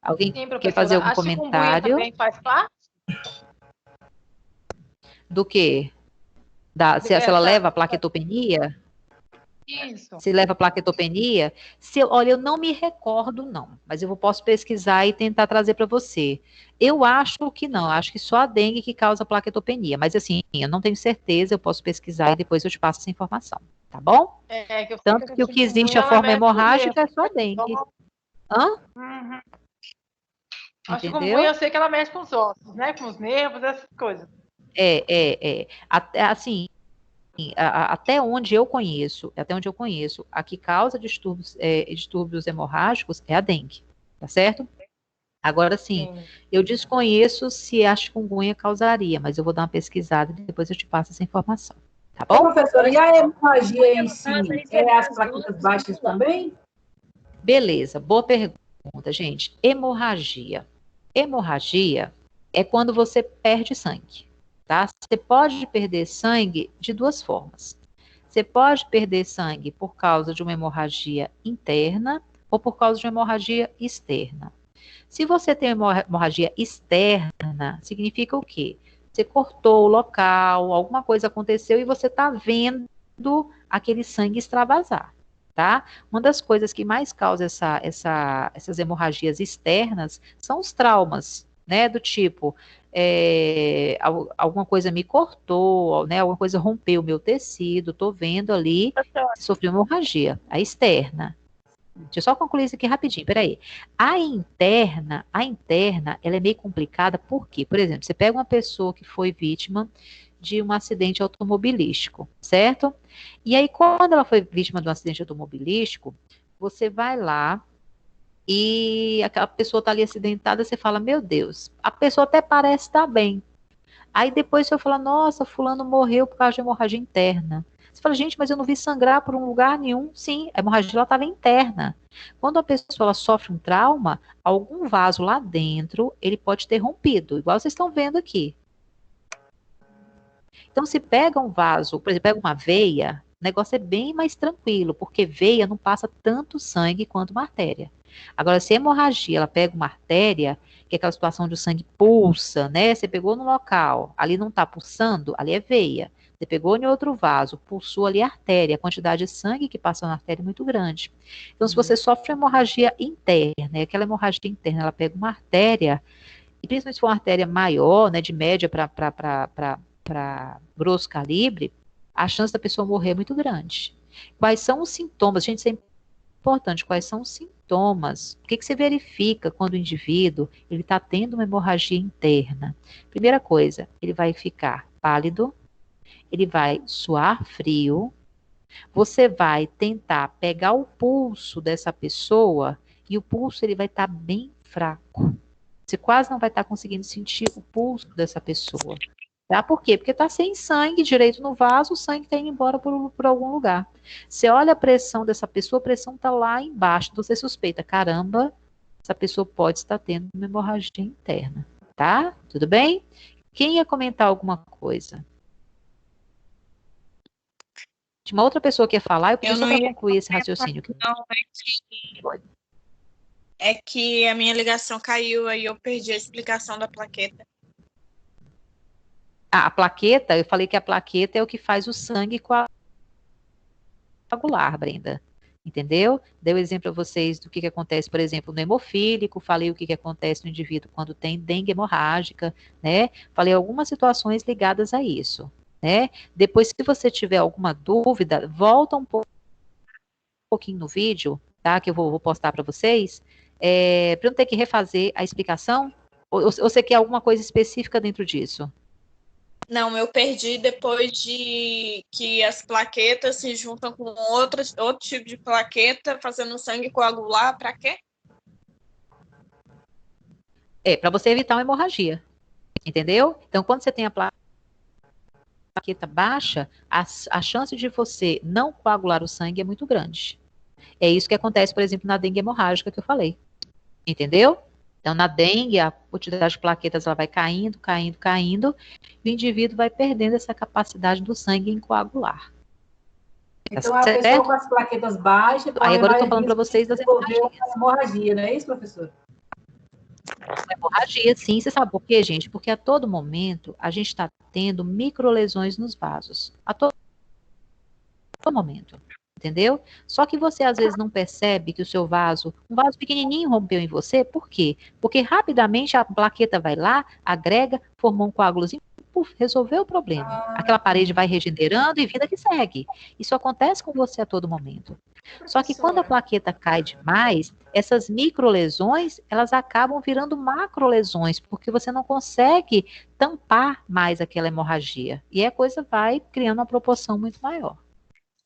Alguém quer fazer algum comentário? Também faz parte? Do quê? Se ela leva a plaquetopenia? Isso. Se leva a plaquetopenia? Olha, eu não me recordo, não. Mas eu posso pesquisar e tentar trazer para você. Eu acho que não. Acho que só a dengue que causa plaquetopenia. Mas assim, eu não tenho certeza. Eu posso pesquisar e depois eu te passo essa informação. Tá bom? Tanto que o que existe a forma hemorrágica é só a dengue. Hã? Uhum. Entendeu? Eu sei que ela mexe com os ossos, né? Com os nervos, essas coisas. Assim, até onde eu conheço, a que causa distúrbios hemorrágicos é a dengue, tá certo? Agora sim, eu desconheço se a chikungunya causaria, mas eu vou dar uma pesquisada e depois eu te passo essa informação, tá bom? Professora, e a hemorragia em si, as plaquetas baixas também? Beleza, boa pergunta, gente. Hemorragia. Hemorragia é quando você perde sangue, tá? Você pode perder sangue de duas formas. Você pode perder sangue por causa de uma hemorragia interna ou por causa de uma hemorragia externa. Se você tem uma hemorragia externa, significa o quê? Você cortou o local, alguma coisa aconteceu e você está vendo aquele sangue extravasar. Tá? Uma das coisas que mais causa essas hemorragias externas são os traumas, né? Do tipo, alguma coisa me cortou, né? Alguma coisa rompeu o meu tecido, tô vendo ali, sofri uma hemorragia, a externa. Deixa eu só concluir isso aqui rapidinho, peraí. A interna, ela é meio complicada, por quê? Por exemplo, você pega uma pessoa que foi vítima de um acidente automobilístico, certo? E aí, quando ela foi vítima de um acidente automobilístico, você vai lá e aquela pessoa está ali acidentada, você fala, meu Deus, a pessoa até parece estar bem, Aí depois você fala, nossa, fulano morreu por causa de hemorragia interna. Você fala, gente, mas eu não vi sangrar por um lugar nenhum. Sim, a hemorragia estava interna. Quando a pessoa ela sofre um trauma, algum vaso lá dentro, ele pode ter rompido, igual vocês estão vendo aqui. Então, se pega um vaso, por exemplo, pega uma veia, o negócio é bem mais tranquilo, porque veia não passa tanto sangue quanto uma artéria. Agora, se a hemorragia, ela pega uma artéria, que é aquela situação onde o sangue pulsa, né? Você pegou no local, ali não está pulsando, ali é veia. Você pegou em outro vaso, pulsou ali a artéria, a quantidade de sangue que passa na artéria é muito grande. Então, se você sofre hemorragia interna, e aquela hemorragia interna, ela pega uma artéria, e principalmente se for uma artéria maior, né, de média para grosso calibre, a chance da pessoa morrer é muito grande. Quais são os sintomas? Gente, isso é importante. Quais são os sintomas? O que que você verifica quando o indivíduo ele está tendo uma hemorragia interna? Primeira coisa, ele vai ficar pálido, ele vai suar frio, você vai tentar pegar o pulso dessa pessoa e o pulso ele vai estar bem fraco. Você quase não vai estar conseguindo sentir o pulso dessa pessoa. Tá? Por quê? Porque está sem sangue direito no vaso, o sangue está indo embora por algum lugar. Você olha a pressão dessa pessoa, a pressão está lá embaixo. Então você suspeita, caramba, essa pessoa pode estar tendo uma hemorragia interna. Tá? Tudo bem? Quem ia comentar alguma coisa? Tinha uma outra pessoa que ia falar, eu pedi só para concluir esse raciocínio. Não, é que a minha ligação caiu, aí eu perdi a explicação da plaqueta. A plaqueta, eu falei que a plaqueta é o que faz o sangue coagular, Brenda. Entendeu? Dei o exemplo a vocês do que acontece, por exemplo, no hemofílico, falei o que acontece no indivíduo quando tem dengue hemorrágica, né? Falei algumas situações ligadas a isso, né? Depois, se você tiver alguma dúvida, volta um pouquinho no vídeo, tá? Que eu vou postar para vocês, para eu não ter que refazer a explicação, ou você quer alguma coisa específica dentro disso? Não, eu perdi depois de que as plaquetas se juntam com outro tipo de plaqueta, fazendo sangue coagular, para quê? Para você evitar uma hemorragia, entendeu? Então, quando você tem a plaqueta baixa, a chance de você não coagular o sangue é muito grande. É isso que acontece, por exemplo, na dengue hemorrágica que eu falei, entendeu? Então, na dengue, a quantidade de plaquetas ela vai caindo, caindo, caindo, e o indivíduo vai perdendo essa capacidade do sangue em coagular. Então, a pessoa com as plaquetas baixas... Aí agora eu estou falando para vocês das hemorragia, não é isso, professor? Hemorragia, sim. Você sabe por quê, gente? Porque a todo momento a gente está tendo microlesões nos vasos. A todo momento. Entendeu? Só que você às vezes não percebe que o seu vaso, um vaso pequenininho rompeu em você, por quê? Porque rapidamente a plaqueta vai lá, agrega, formou um coágulozinho, puf, resolveu o problema. Aquela parede vai regenerando e vida que segue. Isso acontece com você a todo momento. Só que quando a plaqueta cai demais, essas microlesões, elas acabam virando macrolesões, porque você não consegue tampar mais aquela hemorragia. E a coisa vai criando uma proporção muito maior.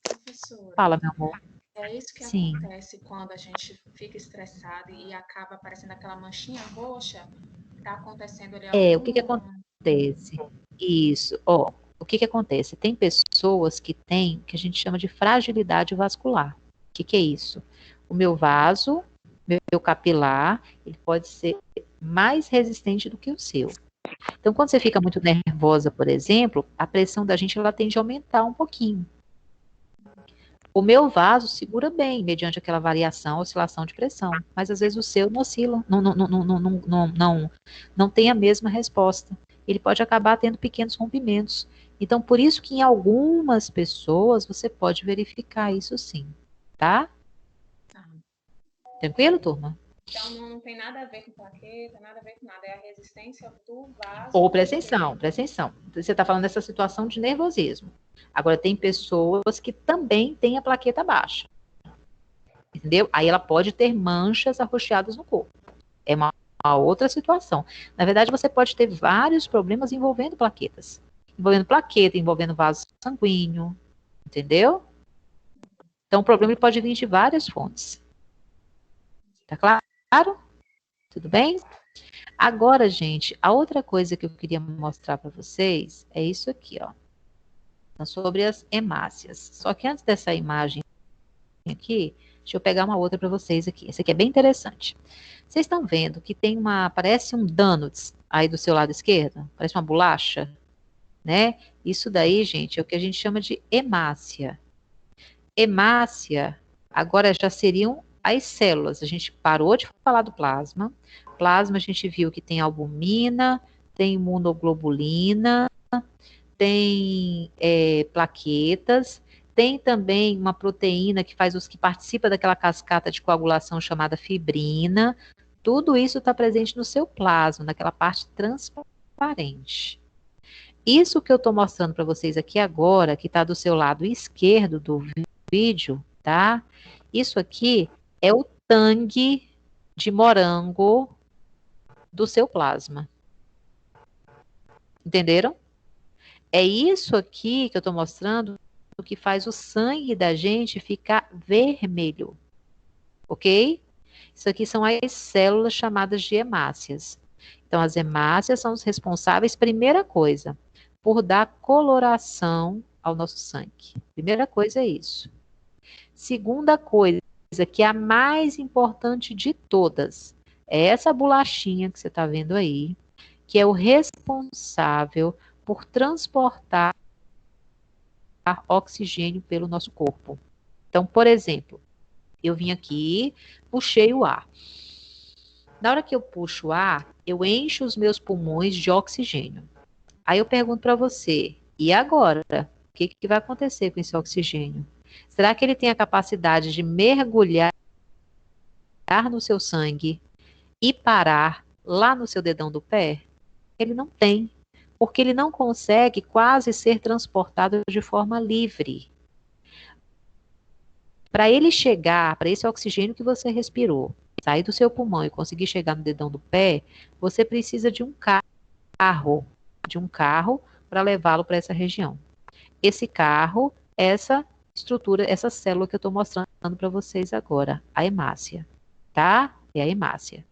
Professora, fala, meu amor. É isso que Sim. acontece quando a gente fica estressado e acaba aparecendo aquela manchinha roxa. Tá acontecendo ali O que acontece? Isso, ó, o que acontece? Tem pessoas que têm, que a gente chama de fragilidade vascular. O que é isso? O meu vaso, meu capilar, ele pode ser mais resistente do que o seu. Então, quando você fica muito nervosa, por exemplo, a pressão da gente, ela tende a aumentar um pouquinho. O meu vaso segura bem, mediante aquela variação, oscilação de pressão, mas às vezes o seu não oscila, não tem a mesma resposta. Ele pode acabar tendo pequenos rompimentos. Então, por isso que em algumas pessoas você pode verificar isso sim, tá? Tranquilo, turma? Então, não tem nada a ver com plaqueta, nada a ver com nada. É a resistência do vaso. Ou presta atenção. Você está falando dessa situação de nervosismo. Agora, tem pessoas que também têm a plaqueta baixa. Entendeu? Aí ela pode ter manchas arroxeadas no corpo. É uma outra situação. Na verdade, você pode ter vários problemas envolvendo plaquetas. Envolvendo plaqueta, envolvendo vaso sanguíneo. Entendeu? Então, o problema pode vir de várias fontes. Tá claro? Tudo bem? Agora, gente, a outra coisa que eu queria mostrar para vocês é isso aqui, ó. Então, sobre as hemácias. Só que antes dessa imagem aqui, deixa eu pegar uma outra para vocês aqui. Essa aqui é bem interessante. Vocês estão vendo que tem parece um donuts aí do seu lado esquerdo? Parece uma bolacha, né? Isso daí, gente, é o que a gente chama de hemácia. Hemácia, agora já seriam as células. A gente parou de falar do plasma. Plasma, a gente viu que tem albumina, tem imunoglobulina, tem plaquetas, tem também uma proteína que participa daquela cascata de coagulação chamada fibrina. Tudo isso está presente no seu plasma, naquela parte transparente. Isso que eu estou mostrando para vocês aqui agora, que está do seu lado esquerdo do vídeo, tá? Isso aqui é o tangue de morango do seu plasma. Entenderam? É isso aqui que eu estou mostrando que faz o sangue da gente ficar vermelho. Ok? Isso aqui são as células chamadas de hemácias. Então, as hemácias são os responsáveis, primeira coisa, por dar coloração ao nosso sangue. Primeira coisa é isso. Segunda coisa, que é a mais importante de todas, é essa bolachinha que você está vendo aí, que é o responsável por transportar oxigênio pelo nosso corpo. Então, por exemplo, eu vim aqui, puxei o ar. Na hora que eu puxo o ar, eu encho os meus pulmões de oxigênio. Aí eu pergunto para você, e agora? O que vai acontecer com esse oxigênio? Será que ele tem a capacidade de mergulhar no seu sangue e parar lá no seu dedão do pé? Ele não tem, porque ele não consegue quase ser transportado de forma livre. Para ele chegar, para esse oxigênio que você respirou, sair do seu pulmão e conseguir chegar no dedão do pé, você precisa de um carro para levá-lo para essa região. Esse carro, essa estrutura, essa célula que eu estou mostrando para vocês agora, a hemácia, tá? É a hemácia.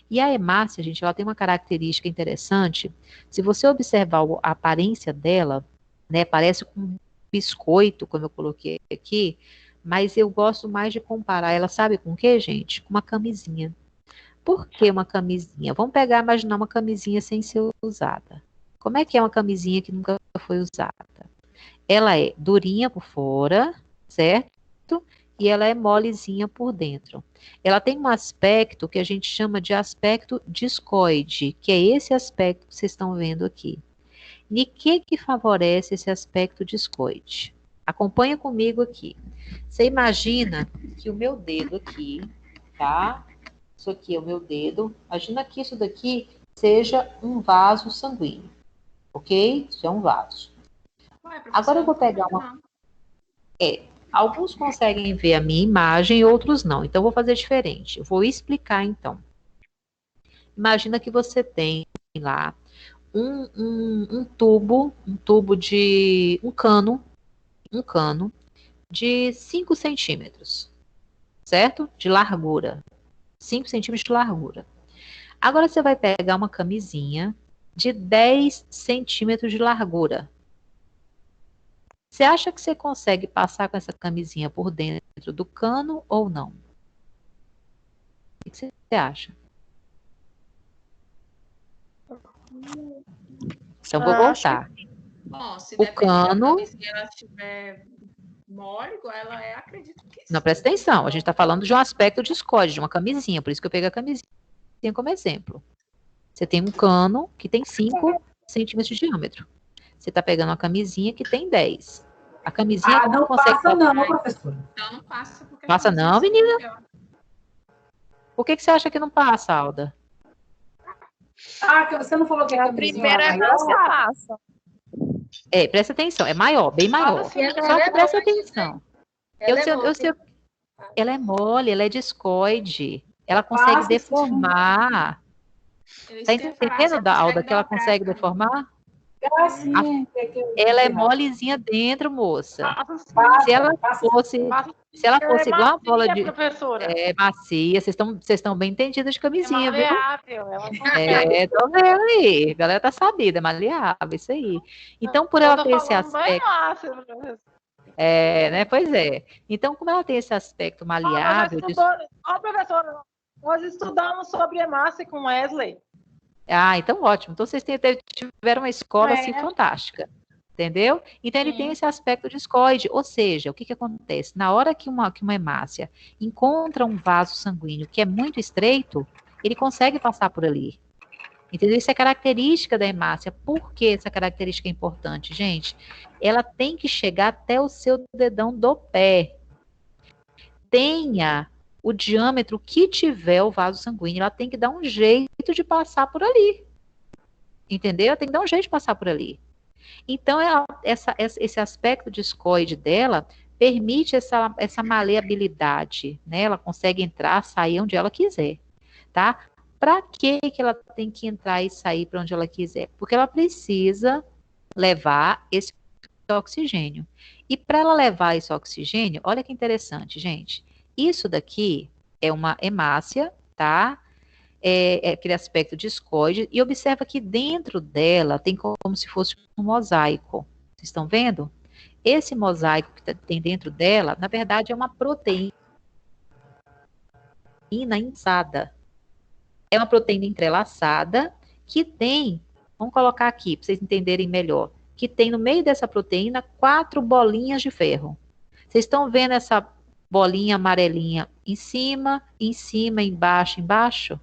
E a hemácia, gente, ela tem uma característica interessante. Se você observar a aparência dela, né, parece com um biscoito, como eu coloquei aqui, mas eu gosto mais de comparar ela, sabe com o que, gente? Com uma camisinha. Por que uma camisinha? Vamos imaginar uma camisinha sem ser usada. Como é que é uma camisinha que nunca foi usada? Ela é durinha por fora, certo? E ela é molezinha por dentro. Ela tem um aspecto que a gente chama de aspecto discoide, que é esse aspecto que vocês estão vendo aqui. E o que favorece esse aspecto discoide? Acompanha comigo aqui. Você imagina que o meu dedo aqui, tá? Isso aqui é o meu dedo. Imagina que isso daqui seja um vaso sanguíneo, ok? Isso é um vaso. Agora eu vou pegar uma... Alguns conseguem ver a minha imagem, outros não. Então, eu vou fazer diferente. Eu vou explicar, então. Imagina que você tem lá um cano de 5 centímetros, certo? De largura. 5 centímetros de largura. Agora, você vai pegar uma camisinha de 10 centímetros de largura. Você acha que você consegue passar com essa camisinha por dentro do cano ou não? O que você acha? Então, vou voltar. Bom, se o cano... da camisinha ela estiver mole, igual ela é, acredito que sim. Não, presta atenção. A gente está falando de um aspecto discorde, de uma camisinha. Por isso que eu peguei a camisinha como exemplo. Você tem um cano que tem 5 centímetros de diâmetro. Você está pegando uma camisinha que tem 10. A camisinha não consegue passa não, professora. Então não passa. Porque passa não, menina? Por que você acha que não passa, Alda? Que você não falou que a primeira vez que passa. Presta atenção, é maior, bem maior. Só que presta atenção. Ela é mole, ela é discoide. Ela consegue deformar. Tá entendendo, Alda, que ela consegue deformar? Assim, Ela é molezinha dentro, moça. Passa, Se ela passa. fosse, passa. se ela Ela é fosse igual uma bola macia, de professora. macia, vocês estão bem entendidas de É camisinha, viu? maleável. Ela consegue. Tô vendo aí. A galera tá sabida, é maleável, isso aí. Então, por Eu ela tô ter esse falando bem aspecto, massa, professora. né? Pois é. Então, como ela tem esse aspecto Nós já maleável, estudamos, professora, nós estudamos sobre hemácia com Wesley. então ótimo. Então, vocês tiveram uma escola assim É. fantástica. Entendeu? Então, ele tem Sim. esse aspecto discoide, ou seja, o que acontece? Na hora que uma hemácia encontra um vaso sanguíneo que é muito estreito, ele consegue passar por ali. Entendeu? Isso é característica da hemácia. Por que essa característica é importante, gente? Ela tem que chegar até o seu dedão do pé. Tenha o diâmetro que tiver o vaso sanguíneo, ela tem que dar um jeito de passar por ali. Entendeu? Ela tem que dar um jeito de passar por ali. Então, esse aspecto discoide dela permite essa maleabilidade, né? Ela consegue entrar, sair onde ela quiser, tá? Para que ela tem que entrar e sair para onde ela quiser? Porque ela precisa levar esse oxigênio. E para ela levar esse oxigênio, olha que interessante, gente. Isso daqui é uma hemácia, tá? É aquele aspecto discoide, e observa que dentro dela tem como se fosse um mosaico. Vocês estão vendo? Esse mosaico que tem dentro dela, na verdade, é uma proteína entrelaçada. É uma proteína entrelaçada que tem, vamos colocar aqui para vocês entenderem melhor, que tem no meio dessa proteína 4 bolinhas de ferro. Vocês estão vendo essa bolinha amarelinha em cima, embaixo, embaixo?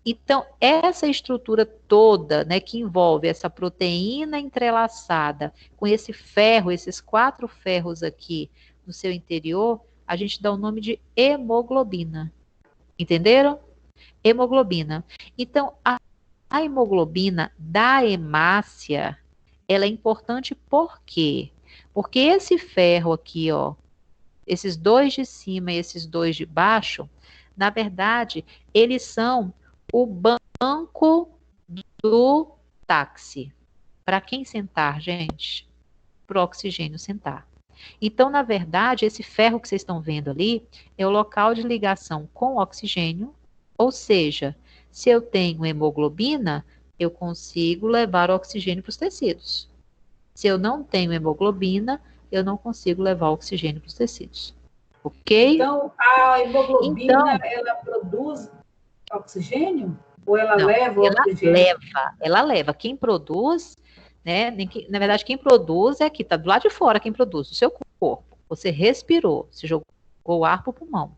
Então, essa estrutura toda, né, que envolve essa proteína entrelaçada com esse ferro, esses 4 ferros aqui no seu interior, a gente dá o nome de hemoglobina. Entenderam? Hemoglobina. Então, a hemoglobina da hemácia, ela é importante por quê? Porque esse ferro aqui, ó, esses 2 de cima e esses 2 de baixo, na verdade, eles são o banco do táxi. Para quem sentar, gente? Para o oxigênio sentar. Então, na verdade, esse ferro que vocês estão vendo ali é o local de ligação com o oxigênio, ou seja, se eu tenho hemoglobina, eu consigo levar o oxigênio para os tecidos. Se eu não tenho hemoglobina, eu não consigo levar o oxigênio para os tecidos. Ok? Então, a hemoglobina, ela produz oxigênio? Ou ela leva o oxigênio? Ela leva. Quem produz, né? Na verdade, quem produz é aqui, tá do lado de fora quem produz, o seu corpo. Você respirou, você jogou o ar para o pulmão.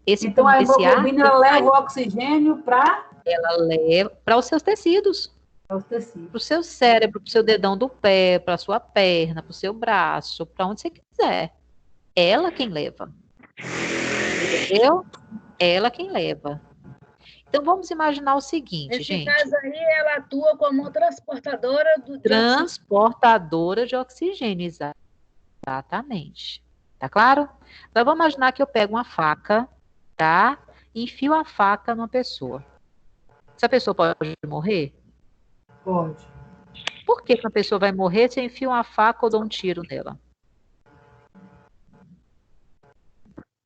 Então, a hemoglobina leva o oxigênio para? Ela leva para os seus tecidos. Para o seu cérebro, para o seu dedão do pé, para a sua perna, para o seu braço, para onde você quiser. Ela quem leva. Entendeu? Ela quem leva. Então, vamos imaginar o seguinte, gente. Nesse caso aí, ela atua como transportadora transportadora de oxigênio, exatamente. Tá claro? Então, vamos imaginar que eu pego uma faca, tá? E enfio a faca numa pessoa. Essa pessoa pode morrer? Pode. Por que uma pessoa vai morrer se eu enfio uma faca ou dou um tiro nela?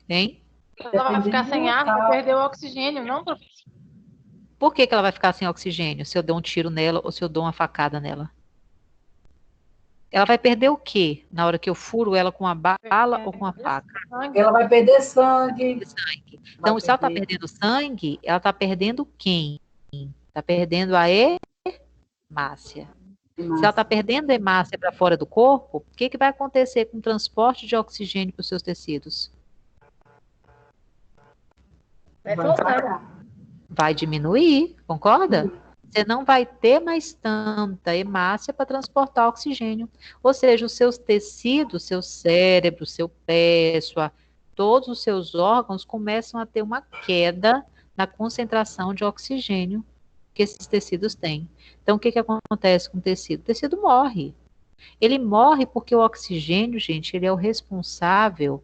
Hein? Ela vai ficar sem ar, vai perder o oxigênio, não, professor? Por que ela vai ficar sem oxigênio se eu der um tiro nela ou se eu dou uma facada nela? Ela vai perder o quê? Na hora que eu furo ela com uma bala ou com uma faca? Ela vai perder sangue. Então, se ela está perdendo sangue, ela está perdendo quem? Está perdendo a hemácia. Se ela está perdendo a hemácia para fora do corpo, o que vai acontecer com o transporte de oxigênio para os seus tecidos? Vai faltar. Vai diminuir, concorda? Você não vai ter mais tanta hemácia para transportar oxigênio. Ou seja, os seus tecidos, seu cérebro, seu pé, todos os seus órgãos começam a ter uma queda na concentração de oxigênio que esses tecidos têm. Então, o que acontece com o tecido? O tecido morre. Ele morre porque o oxigênio, gente, ele é o responsável,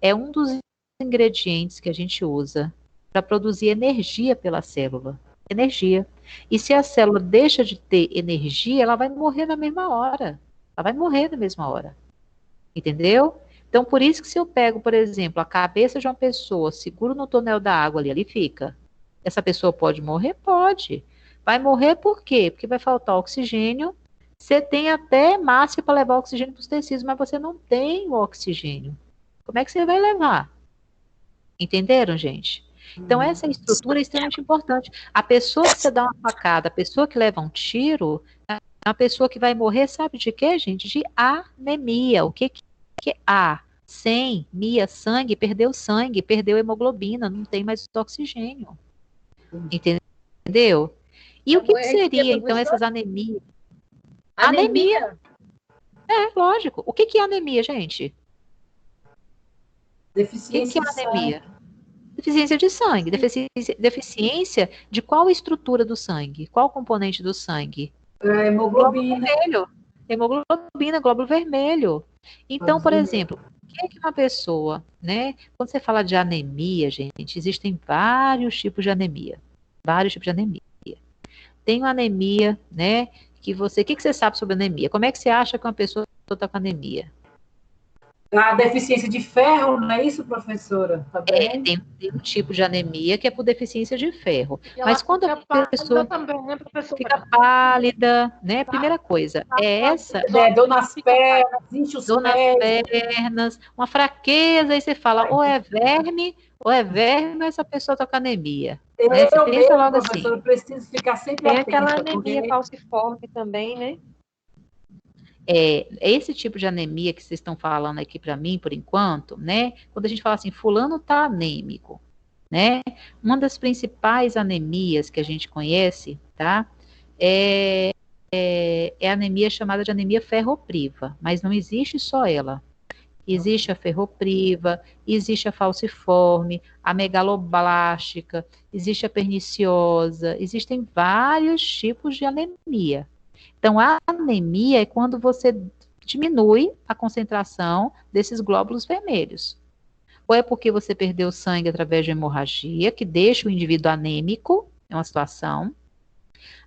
é um dos ingredientes que a gente usa para produzir energia pela célula. energia. E se a célula deixa de ter energia, ela vai morrer na mesma hora. Ela vai morrer na mesma hora. Entendeu? Então, por isso que se eu pego, por exemplo, a cabeça de uma pessoa, seguro no tonel da água ali fica. Essa pessoa pode morrer? Pode. Vai morrer por quê? Porque vai faltar oxigênio. Você tem até hemácia para levar oxigênio para os tecidos, mas você não tem o oxigênio. Como é que você vai levar? Entenderam, gente? Então, essa estrutura é extremamente importante. A pessoa que você dá uma facada, a pessoa que leva um tiro, é uma pessoa que vai morrer, sabe de quê, gente? De anemia. O que é A? Sem, mia, sangue, perdeu hemoglobina, não tem mais oxigênio. Entendeu? E o que seria, então, essas anemias? Anemia. É, lógico. O que é anemia, gente? Deficiência O que é anemia? Deficiência de sangue. Deficiência de qual estrutura do sangue? Qual componente do sangue? Hemoglobina. Hemoglobina, glóbulo vermelho. Então, por exemplo, o que é que uma pessoa, né? Quando você fala de anemia, gente, existem vários tipos de anemia. Vários tipos de anemia. Tem uma anemia, né? O que você sabe sobre anemia? Como é que você acha que uma pessoa está com anemia? A deficiência de ferro, não é isso, professora? Tá bem? Tem um tipo de anemia que é por deficiência de ferro. E ela Mas quando a pessoa também, né, professora? fica pálida, né? Primeira coisa, é essa. Dor nas pernas, incha os Dor nas pés. pernas, uma fraqueza, aí você fala, ou é verme, ou essa pessoa está com anemia. Né? Você Eu pensa mesmo, logo professora, assim. preciso ficar sempre Tem atenta. aquela anemia falciforme também, né? Esse tipo de anemia que vocês estão falando aqui para mim, por enquanto, né? Quando a gente fala assim, fulano tá anêmico, né? Uma das principais anemias que a gente conhece, tá? É a anemia chamada de anemia ferropriva, mas não existe só ela. Existe a ferropriva, existe a falciforme, a megaloblástica, existe a perniciosa, existem vários tipos de anemia. Então, a anemia é quando você diminui a concentração desses glóbulos vermelhos. Ou é porque você perdeu sangue através de hemorragia, que deixa o indivíduo anêmico, é uma situação.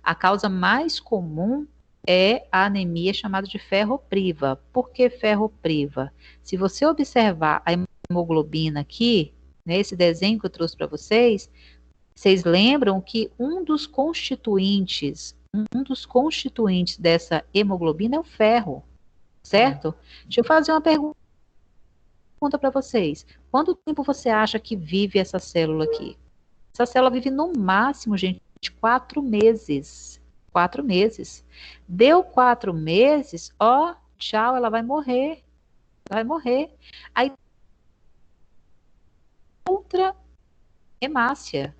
A causa mais comum é a anemia chamada de ferropriva. Por que ferropriva? Se você observar a hemoglobina aqui, nesse desenho que eu trouxe para vocês lembram que um dos constituintes dessa hemoglobina é o ferro, certo? Deixa eu fazer uma pergunta para vocês. Quanto tempo você acha que vive essa célula aqui? Essa célula vive no máximo, gente, 4 meses. 4 meses. Deu 4 meses, ó, tchau, ela vai morrer. Vai morrer. Aí, outra hemácia.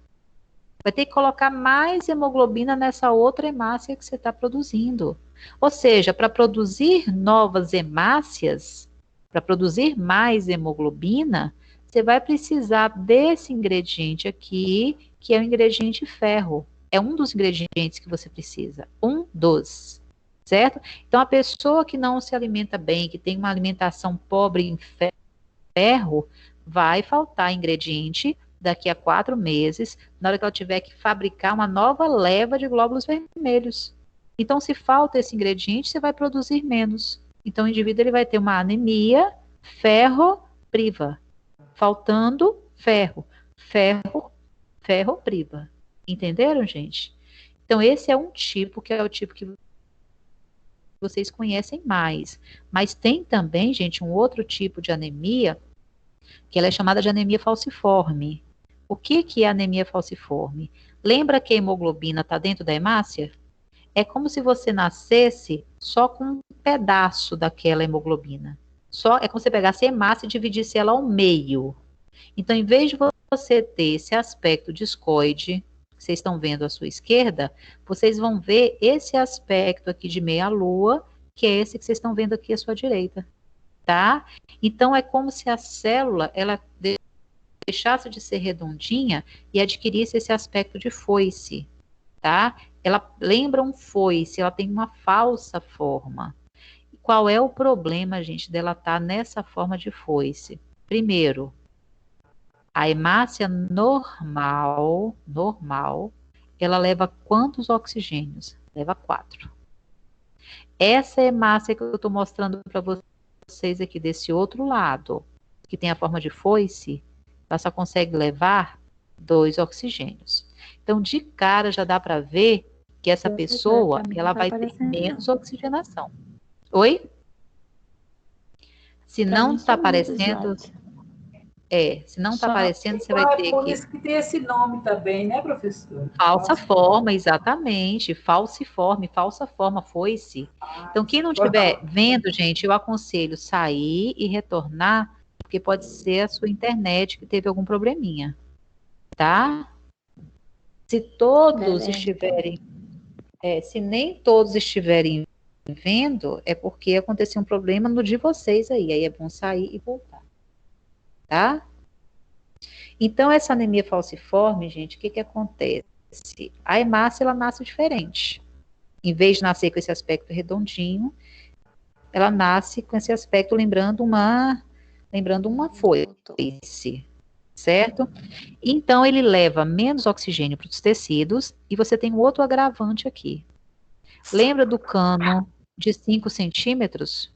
Vai ter que colocar mais hemoglobina nessa outra hemácia que você está produzindo. Ou seja, para produzir novas hemácias, para produzir mais hemoglobina, você vai precisar desse ingrediente aqui, que é o ingrediente ferro. É um dos ingredientes que você precisa. Um dos. Certo? Então, a pessoa que não se alimenta bem, que tem uma alimentação pobre em ferro, vai faltar ingrediente daqui a 4 meses, na hora que ela tiver que fabricar uma nova leva de glóbulos vermelhos. Então, se falta esse ingrediente, você vai produzir menos. Então, o indivíduo ele vai ter uma anemia ferropriva. Faltando ferro. Ferropriva. Entenderam, gente? Então, esse é um tipo, que é o tipo que vocês conhecem mais. Mas tem também, gente, um outro tipo de anemia, que ela é chamada de anemia falciforme. O que é anemia falciforme? Lembra que a hemoglobina está dentro da hemácia? É como se você nascesse só com um pedaço daquela hemoglobina. É como se você pegasse a hemácia e dividisse ela ao meio. Então, em vez de você ter esse aspecto discoide, que vocês estão vendo à sua esquerda, vocês vão ver esse aspecto aqui de meia-lua, que é esse que vocês estão vendo aqui à sua direita. Tá? Então, é como se a célula, ela deixasse de ser redondinha e adquirisse esse aspecto de foice, tá? Ela lembra um foice, ela tem uma falsa forma. E qual é o problema, gente, dela estar nessa forma de foice? Primeiro, a hemácia normal, ela leva quantos oxigênios? Leva 4. Essa hemácia que eu estou mostrando para vocês aqui desse outro lado, que tem a forma de foice, ela só consegue levar 2 oxigênios. Então, de cara, já dá para ver que essa pessoa, ela vai ter menos oxigenação. Oi? Se não está aparecendo... se não está aparecendo, você vai ter por que... isso que tem esse nome também, né, professor? Falsa forma, exatamente. Falciforme, falsa forma, foice. Então, quem não estiver vendo, gente, eu aconselho sair e retornar, porque pode ser a sua internet que teve algum probleminha, tá? Se todos estiverem, se nem todos estiverem vendo, é porque aconteceu um problema no de vocês aí é bom sair e voltar, tá? Então, essa anemia falciforme, gente, o que que acontece? A hemácia, ela nasce diferente. Em vez de nascer com esse aspecto redondinho, ela nasce com esse aspecto lembrando uma foice, certo? Então, ele leva menos oxigênio para os tecidos e você tem um outro agravante aqui. Lembra do cano de 5 centímetros?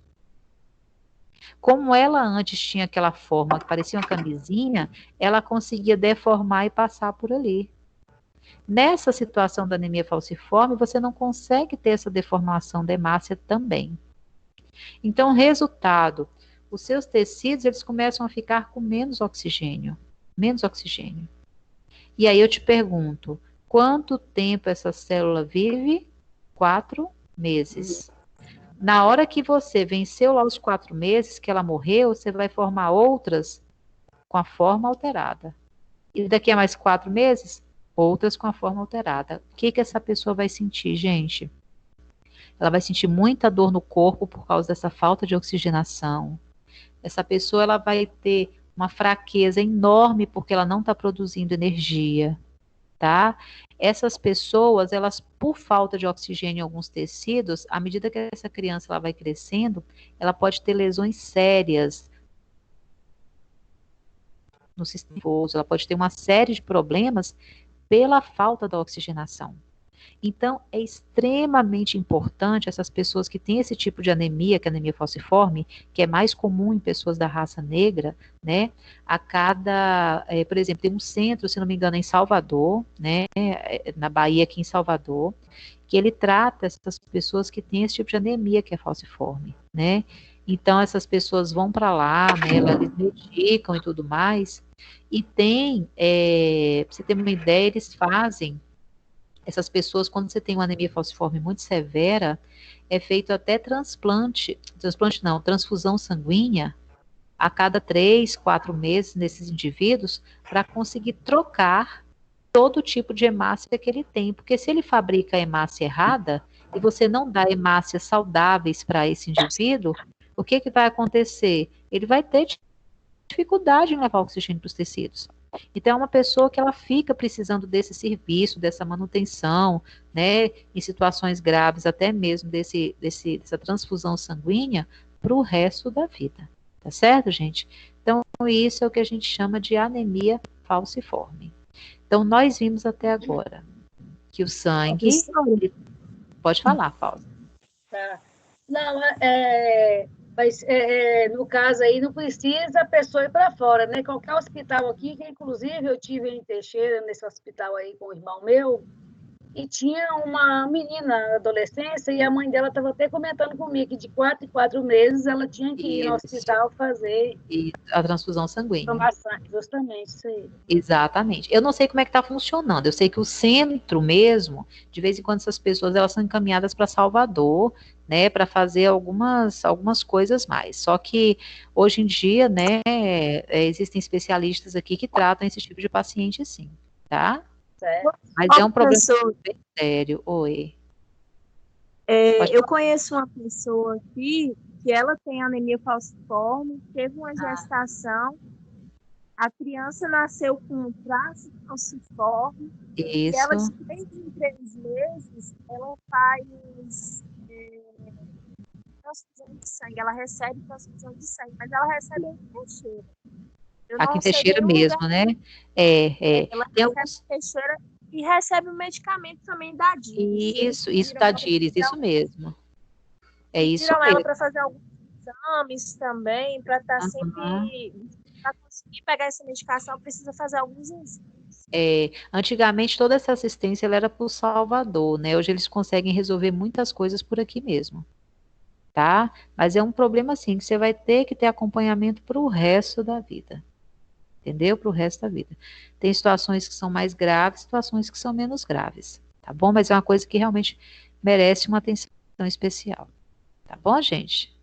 Como ela antes tinha aquela forma que parecia uma camisinha, ela conseguia deformar e passar por ali. Nessa situação da anemia falciforme, você não consegue ter essa deformação da hemácia também. Então, resultado, os seus tecidos, eles começam a ficar com menos oxigênio. Menos oxigênio. E aí eu te pergunto, quanto tempo essa célula vive? 4 meses. Na hora que você venceu lá os 4 meses, que ela morreu, você vai formar outras com a forma alterada. E daqui a mais 4 meses, outras com a forma alterada. O que que essa pessoa vai sentir, gente? Ela vai sentir muita dor no corpo por causa dessa falta de oxigenação. Essa pessoa, ela vai ter uma fraqueza enorme porque ela não está produzindo energia, tá? Essas pessoas, elas, por falta de oxigênio em alguns tecidos, à medida que essa criança ela vai crescendo, ela pode ter lesões sérias no sistema nervoso, ela pode ter uma série de problemas pela falta da oxigenação. Então, é extremamente importante essas pessoas que têm esse tipo de anemia, que é a anemia falciforme, que é mais comum em pessoas da raça negra, né? A cada, por exemplo, tem um centro, se não me engano, em Salvador, né? Na Bahia, aqui em Salvador, que ele trata essas pessoas que têm esse tipo de anemia, que é falciforme, né? Então, essas pessoas vão para lá, né? Eles medicam e tudo mais. E tem, para você ter uma ideia, eles fazem. Essas pessoas, quando você tem uma anemia falciforme muito severa, é feito até transfusão sanguínea a cada 3, 4 meses nesses indivíduos, para conseguir trocar todo tipo de hemácia que ele tem. Porque se ele fabrica a hemácia errada, e você não dá hemácias saudáveis para esse indivíduo, o que que vai acontecer? Ele vai ter dificuldade em levar oxigênio para os tecidos. Então, é uma pessoa que ela fica precisando desse serviço, dessa manutenção, né, em situações graves, até mesmo dessa transfusão sanguínea, para o resto da vida. Tá certo, gente? Então, isso é o que a gente chama de anemia falciforme. Então, nós vimos até agora que o sangue... Pode falar, Paulo. Tá. Não, mas no caso aí não precisa a pessoa ir para fora, né? Qualquer hospital aqui, que inclusive eu tive em Teixeira, nesse hospital aí com o irmão meu, e tinha uma menina na adolescência e a mãe dela estava até comentando comigo que de 4 em 4 meses ela tinha que ir no hospital fazer... E a transfusão sanguínea. Tomar sangue, justamente, isso aí. Exatamente. Eu não sei como é que está funcionando. Eu sei que o centro mesmo, de vez em quando essas pessoas elas são encaminhadas para Salvador, né, para fazer algumas coisas mais. Só que hoje em dia, né, existem especialistas aqui que tratam esse tipo de paciente, sim, tá? Certo. Mas é um problema bem sério. Oi. Eu conheço uma pessoa aqui que ela tem anemia falciforme, teve uma gestação, a criança nasceu com um traço falciforme, Isso. e ela de 3 em 3 meses, ela faz transfusão de sangue, ela recebe transfusão de sangue, mas ela recebe em Teixeira. Aqui em Teixeira mesmo, né? Ela recebe em Teixeira e recebe o medicamento também da DIRIS. Isso da DIRIS, isso mesmo. É isso Tiram ela mesmo. para fazer alguns exames também, para estar sempre. Para conseguir pegar essa medicação, precisa fazer alguns exames. Antigamente toda essa assistência ela era por Salvador, né? Hoje eles conseguem resolver muitas coisas por aqui mesmo, tá? Mas é um problema assim que você vai ter que ter acompanhamento para o resto da vida, entendeu? Para o resto da vida. Tem situações que são mais graves, situações que são menos graves, tá bom? Mas é uma coisa que realmente merece uma atenção especial, tá bom, gente?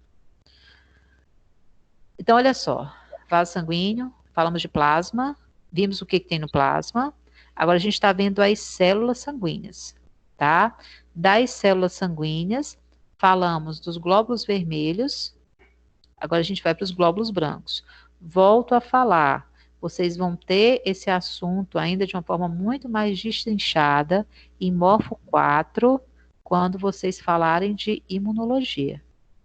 Então, olha só, vaso sanguíneo, falamos de plasma, vimos o que tem no plasma, agora a gente está vendo as células sanguíneas, tá? Das células sanguíneas, falamos dos glóbulos vermelhos, agora a gente vai para os glóbulos brancos. Volto a falar, vocês vão ter esse assunto ainda de uma forma muito mais destrinchada em Morfo 4, quando vocês falarem de imunologia,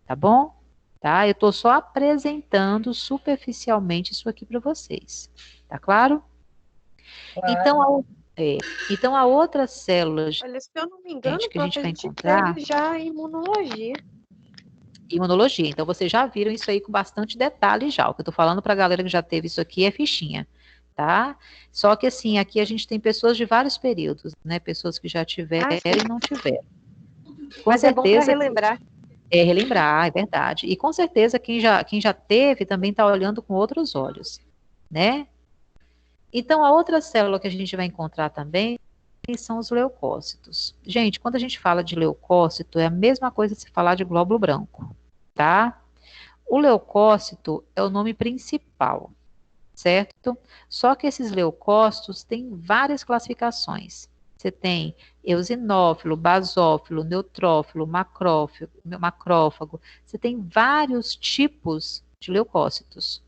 tá bom? Tá? Eu estou só apresentando superficialmente isso aqui para vocês. Tá claro? Claro. Então, a outra célula, Olha, se eu não me engano, gente, que a gente vai gente encontrar... teve já imunologia. Imunologia. Então, vocês já viram isso aí com bastante detalhe já. O que eu tô falando pra galera que já teve isso aqui é fichinha, tá? Só que, assim, aqui a gente tem pessoas de vários períodos, né? Pessoas que já tiveram e não tiveram. Com Mas certeza, é bom para relembrar. relembrar, é verdade. E com certeza quem já teve também está olhando com outros olhos, né? Então, a outra célula que a gente vai encontrar também são os leucócitos. Gente, quando a gente fala de leucócito, é a mesma coisa se falar de glóbulo branco, tá? O leucócito é o nome principal, certo? Só que esses leucócitos têm várias classificações. Você tem eosinófilo, basófilo, neutrófilo, macrófago. Você tem vários tipos de leucócitos.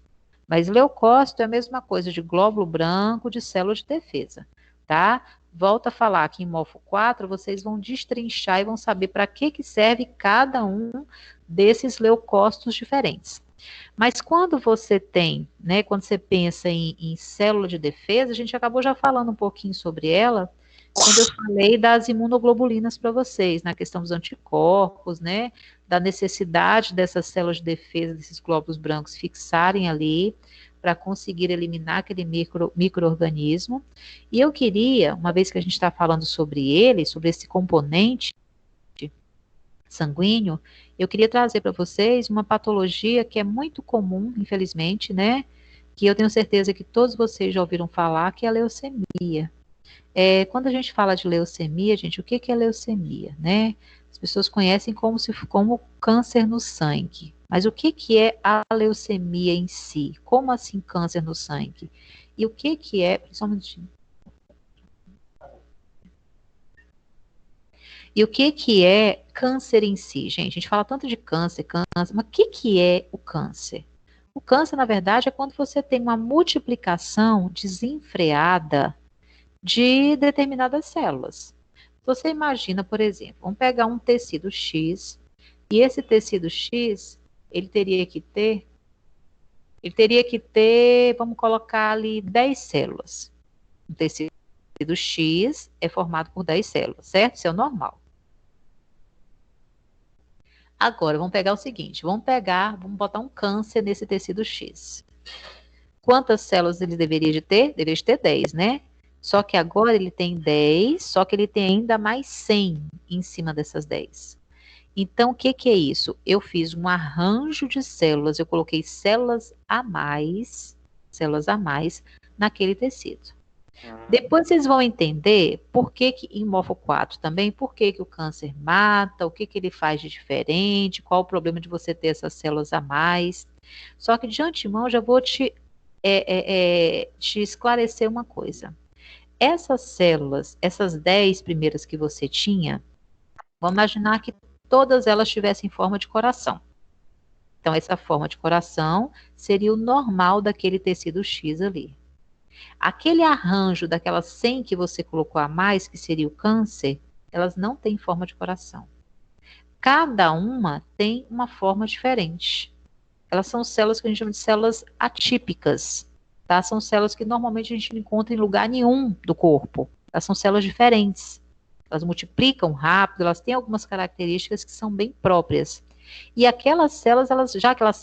Mas leucócito é a mesma coisa de glóbulo branco, de célula de defesa, tá? Volto a falar que em Morfo 4 vocês vão destrinchar e vão saber para que serve cada um desses leucócitos diferentes. Mas quando você tem, né, quando você pensa em célula de defesa, a gente acabou já falando um pouquinho sobre ela, quando eu falei das imunoglobulinas para vocês, na questão dos anticorpos, né, da necessidade dessas células de defesa, desses glóbulos brancos fixarem ali, para conseguir eliminar aquele micro-organismo. E eu queria, uma vez que a gente está falando sobre ele, sobre esse componente sanguíneo, eu queria trazer para vocês uma patologia que é muito comum, infelizmente, né, que eu tenho certeza que todos vocês já ouviram falar, que é a leucemia. Quando a gente fala de leucemia, gente, o que é leucemia, né? As pessoas conhecem como câncer no sangue. Mas o que é a leucemia em si? Como assim câncer no sangue? E o que é, principalmente... E o que é câncer em si, gente? A gente fala tanto de câncer, mas o que é o câncer? O câncer, na verdade, é quando você tem uma multiplicação desenfreada de determinadas células. Você imagina, por exemplo, vamos pegar um tecido X, e esse tecido X, ele teria que ter, vamos colocar ali 10 células. Um tecido X é formado por 10 células, certo? Isso é o normal. Agora, vamos pegar o seguinte, vamos botar um câncer nesse tecido X. Quantas células ele deveria de ter? Deveria de ter 10, né? Só que agora ele tem 10, só que ele tem ainda mais 100 em cima dessas 10. Então, o que é isso? Eu fiz um arranjo de células, eu coloquei células a mais naquele tecido. Depois vocês vão entender por que em Morfo 4 também, por que o câncer mata, o que ele faz de diferente, qual o problema de você ter essas células a mais. Só que de antemão já vou te esclarecer uma coisa. Essas células, essas 10 primeiras que você tinha, vamos imaginar que todas elas tivessem forma de coração. Então, essa forma de coração seria o normal daquele tecido X ali. Aquele arranjo daquelas 100 que você colocou a mais, que seria o câncer, elas não têm forma de coração. Cada uma tem uma forma diferente. Elas são células que a gente chama de células atípicas. Tá? São células que normalmente a gente não encontra em lugar nenhum do corpo. Elas são células diferentes. Elas multiplicam rápido, elas têm algumas características que são bem próprias. E aquelas células, já que elas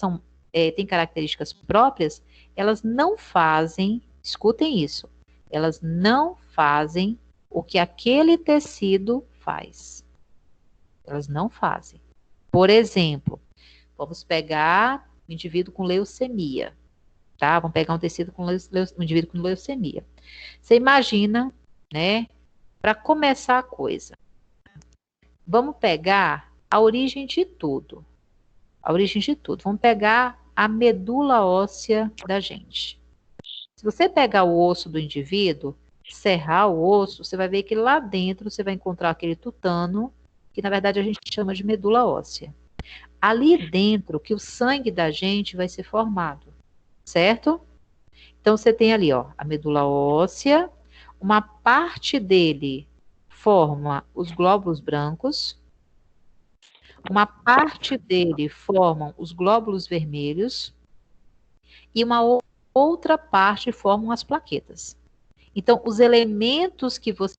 têm características próprias, elas não fazem, escutem isso, elas não fazem o que aquele tecido faz. Elas não fazem. Por exemplo, vamos pegar um indivíduo com leucemia, tá? Vamos pegar um indivíduo com leucemia. Você imagina, né? Para começar a coisa, vamos pegar a origem de tudo. A origem de tudo. Vamos pegar a medula óssea da gente. Se você pegar o osso do indivíduo, serrar o osso, você vai ver que lá dentro você vai encontrar aquele tutano, que na verdade a gente chama de medula óssea. Ali dentro que o sangue da gente vai ser formado, certo? Então você tem ali, ó, a medula óssea, uma parte dele forma os glóbulos brancos, uma parte dele formam os glóbulos vermelhos e uma outra parte formam as plaquetas. Então, os elementos que você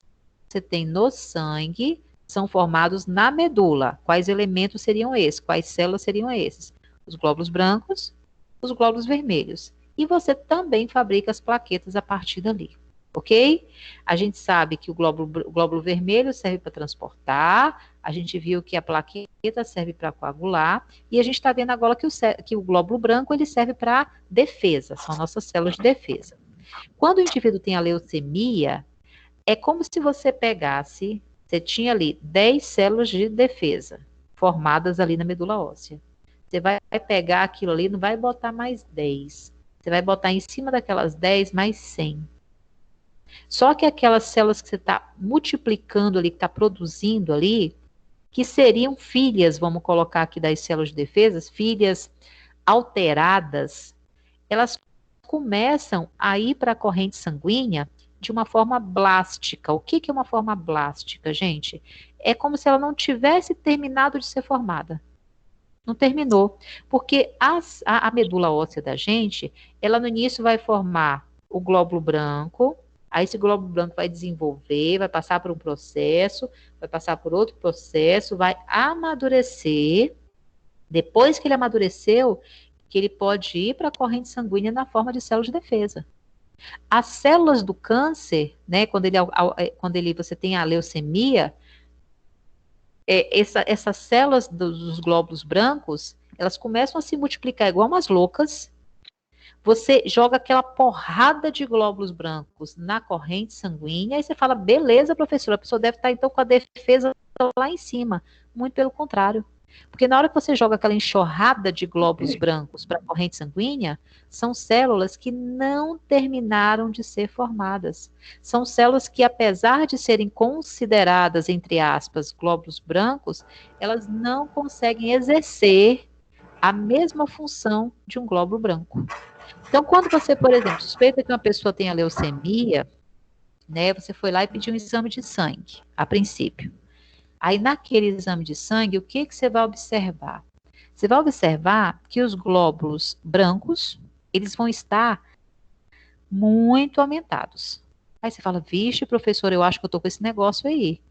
tem no sangue são formados na medula. Quais elementos seriam esses? Quais células seriam esses? Os glóbulos brancos, os glóbulos vermelhos. E você também fabrica as plaquetas a partir dali, ok? A gente sabe que o glóbulo vermelho serve para transportar, a gente viu que a plaqueta serve para coagular, e a gente está vendo agora que o glóbulo branco ele serve para defesa, são nossas células de defesa. Quando o indivíduo tem a leucemia, é como se você pegasse, você tinha ali 10 células de defesa, formadas ali na medula óssea. Você vai pegar aquilo ali, não vai botar mais 10. Você vai botar em cima daquelas 10 mais 100. Só que aquelas células que você está multiplicando ali, que está produzindo ali, que seriam filhas, vamos colocar aqui das células de defesa, filhas alteradas, elas começam a ir para a corrente sanguínea de uma forma blástica. O que é uma forma blástica, gente? É como se ela não tivesse terminado de ser formada. Não terminou. Porque a medula óssea da gente, ela no início vai formar o glóbulo branco, aí esse glóbulo branco vai desenvolver, vai passar por um processo, vai passar por outro processo, vai amadurecer. Depois que ele amadureceu, que ele pode ir para a corrente sanguínea na forma de células de defesa. As células do câncer, né, quando você tem a leucemia, essas células dos glóbulos brancos, elas começam a se multiplicar igual umas loucas. Você joga aquela porrada de glóbulos brancos na corrente sanguínea, e você fala, beleza, professora, a pessoa deve estar então com a defesa lá em cima. Muito pelo contrário. Porque na hora que você joga aquela enxurrada de glóbulos brancos para a corrente sanguínea, são células que não terminaram de ser formadas. São células que, apesar de serem consideradas, entre aspas, glóbulos brancos, elas não conseguem exercer a mesma função de um glóbulo branco. Então, quando você, por exemplo, suspeita que uma pessoa tenha leucemia, né, você foi lá e pediu um exame de sangue, a princípio. Aí, naquele exame de sangue, o que você vai observar? Você vai observar que os glóbulos brancos, eles vão estar muito aumentados. Aí você fala, vixe, professor, eu acho que eu tô com esse negócio aí.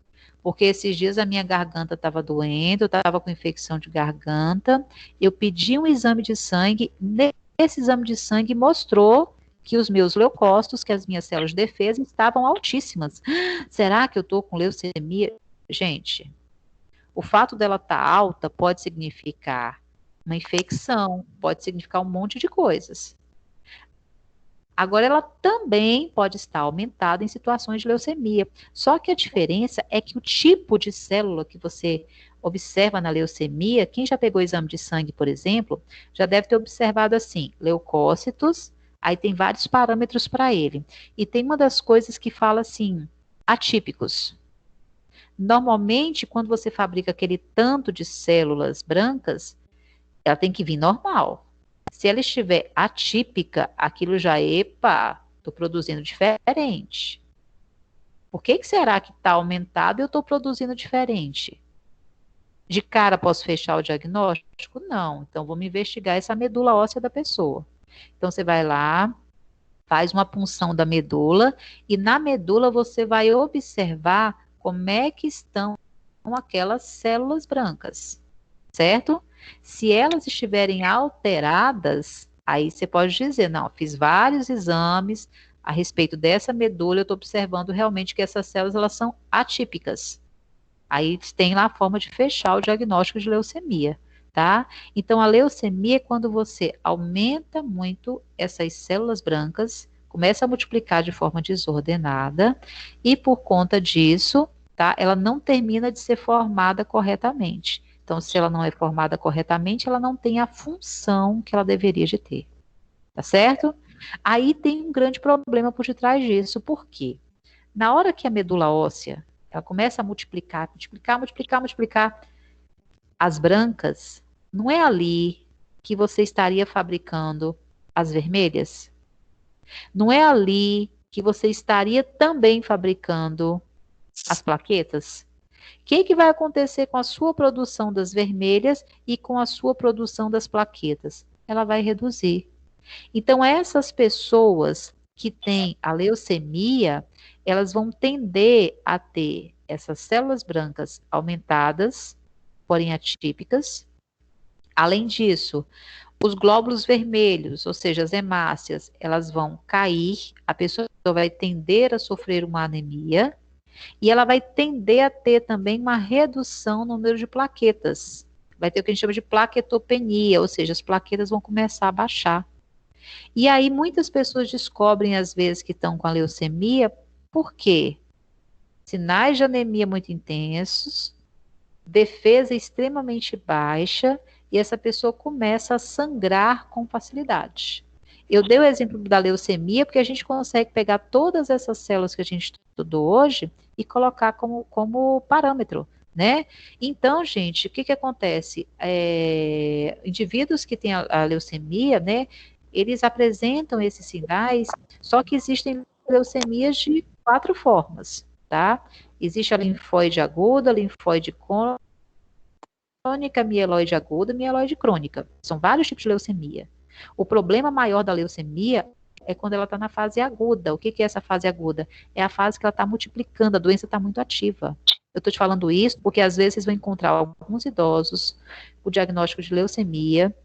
Porque esses dias a minha garganta estava doendo, eu estava com infecção de garganta, eu pedi um exame de sangue, nesse exame de sangue mostrou que os meus leucócitos, que as minhas células de defesa estavam altíssimas. Será que eu tô com leucemia? Gente, o fato dela estar alta pode significar uma infecção, pode significar um monte de coisas. Agora, ela também pode estar aumentada em situações de leucemia. Só que a diferença é que o tipo de célula que você observa na leucemia, quem já pegou exame de sangue, por exemplo, já deve ter observado assim, leucócitos, aí tem vários parâmetros para ele. E tem uma das coisas que fala assim, atípicos. Normalmente, quando você fabrica aquele tanto de células brancas, ela tem que vir normal. Se ela estiver atípica, aquilo já, epa, estou produzindo diferente. Por que será que está aumentado e eu estou produzindo diferente? De cara, posso fechar o diagnóstico? Não. Então, vamos investigar essa medula óssea da pessoa. Então, você vai lá, faz uma punção da medula, e na medula você vai observar como é que estão aquelas células brancas, certo? Se elas estiverem alteradas, aí você pode dizer, não, fiz vários exames a respeito dessa medula, eu estou observando realmente que essas células, elas são atípicas. Aí tem lá a forma de fechar o diagnóstico de leucemia, tá? Então, a leucemia é quando você aumenta muito essas células brancas, começa a multiplicar de forma desordenada, e por conta disso, tá? Ela não termina de ser formada corretamente. Então, se ela não é formada corretamente, ela não tem a função que ela deveria de ter, tá certo? Aí tem um grande problema por detrás disso, por quê? Na hora que a medula óssea, ela começa a multiplicar, as brancas, não é ali que você estaria fabricando as vermelhas? Não é ali que você estaria também fabricando as plaquetas? O que vai acontecer com a sua produção das vermelhas e com a sua produção das plaquetas? Ela vai reduzir. Então, essas pessoas que têm a leucemia, elas vão tender a ter essas células brancas aumentadas, porém atípicas. Além disso, os glóbulos vermelhos, ou seja, as hemácias, elas vão cair, a pessoa vai tender a sofrer uma anemia, e ela vai tender a ter também uma redução no número de plaquetas. Vai ter o que a gente chama de plaquetopenia, ou seja, as plaquetas vão começar a baixar. E aí muitas pessoas descobrem, às vezes, que estão com a leucemia, por quê? Sinais de anemia muito intensos, defesa extremamente baixa, e essa pessoa começa a sangrar com facilidade. Eu dei o exemplo da leucemia, porque a gente consegue pegar todas essas células que a gente estudou hoje e colocar como parâmetro, né? Então, gente, o que acontece? Indivíduos que têm a leucemia, né, eles apresentam esses sinais, só que existem leucemias de 4 formas, tá? Existe a linfóide aguda, linfóide crônica, mieloide aguda, mieloide crônica. São vários tipos de leucemia. O problema maior da leucemia é quando ela está na fase aguda. O que é essa fase aguda? É a fase que ela está multiplicando, a doença está muito ativa. Eu estou te falando isso porque às vezes vocês vão encontrar alguns idosos com diagnóstico de leucemia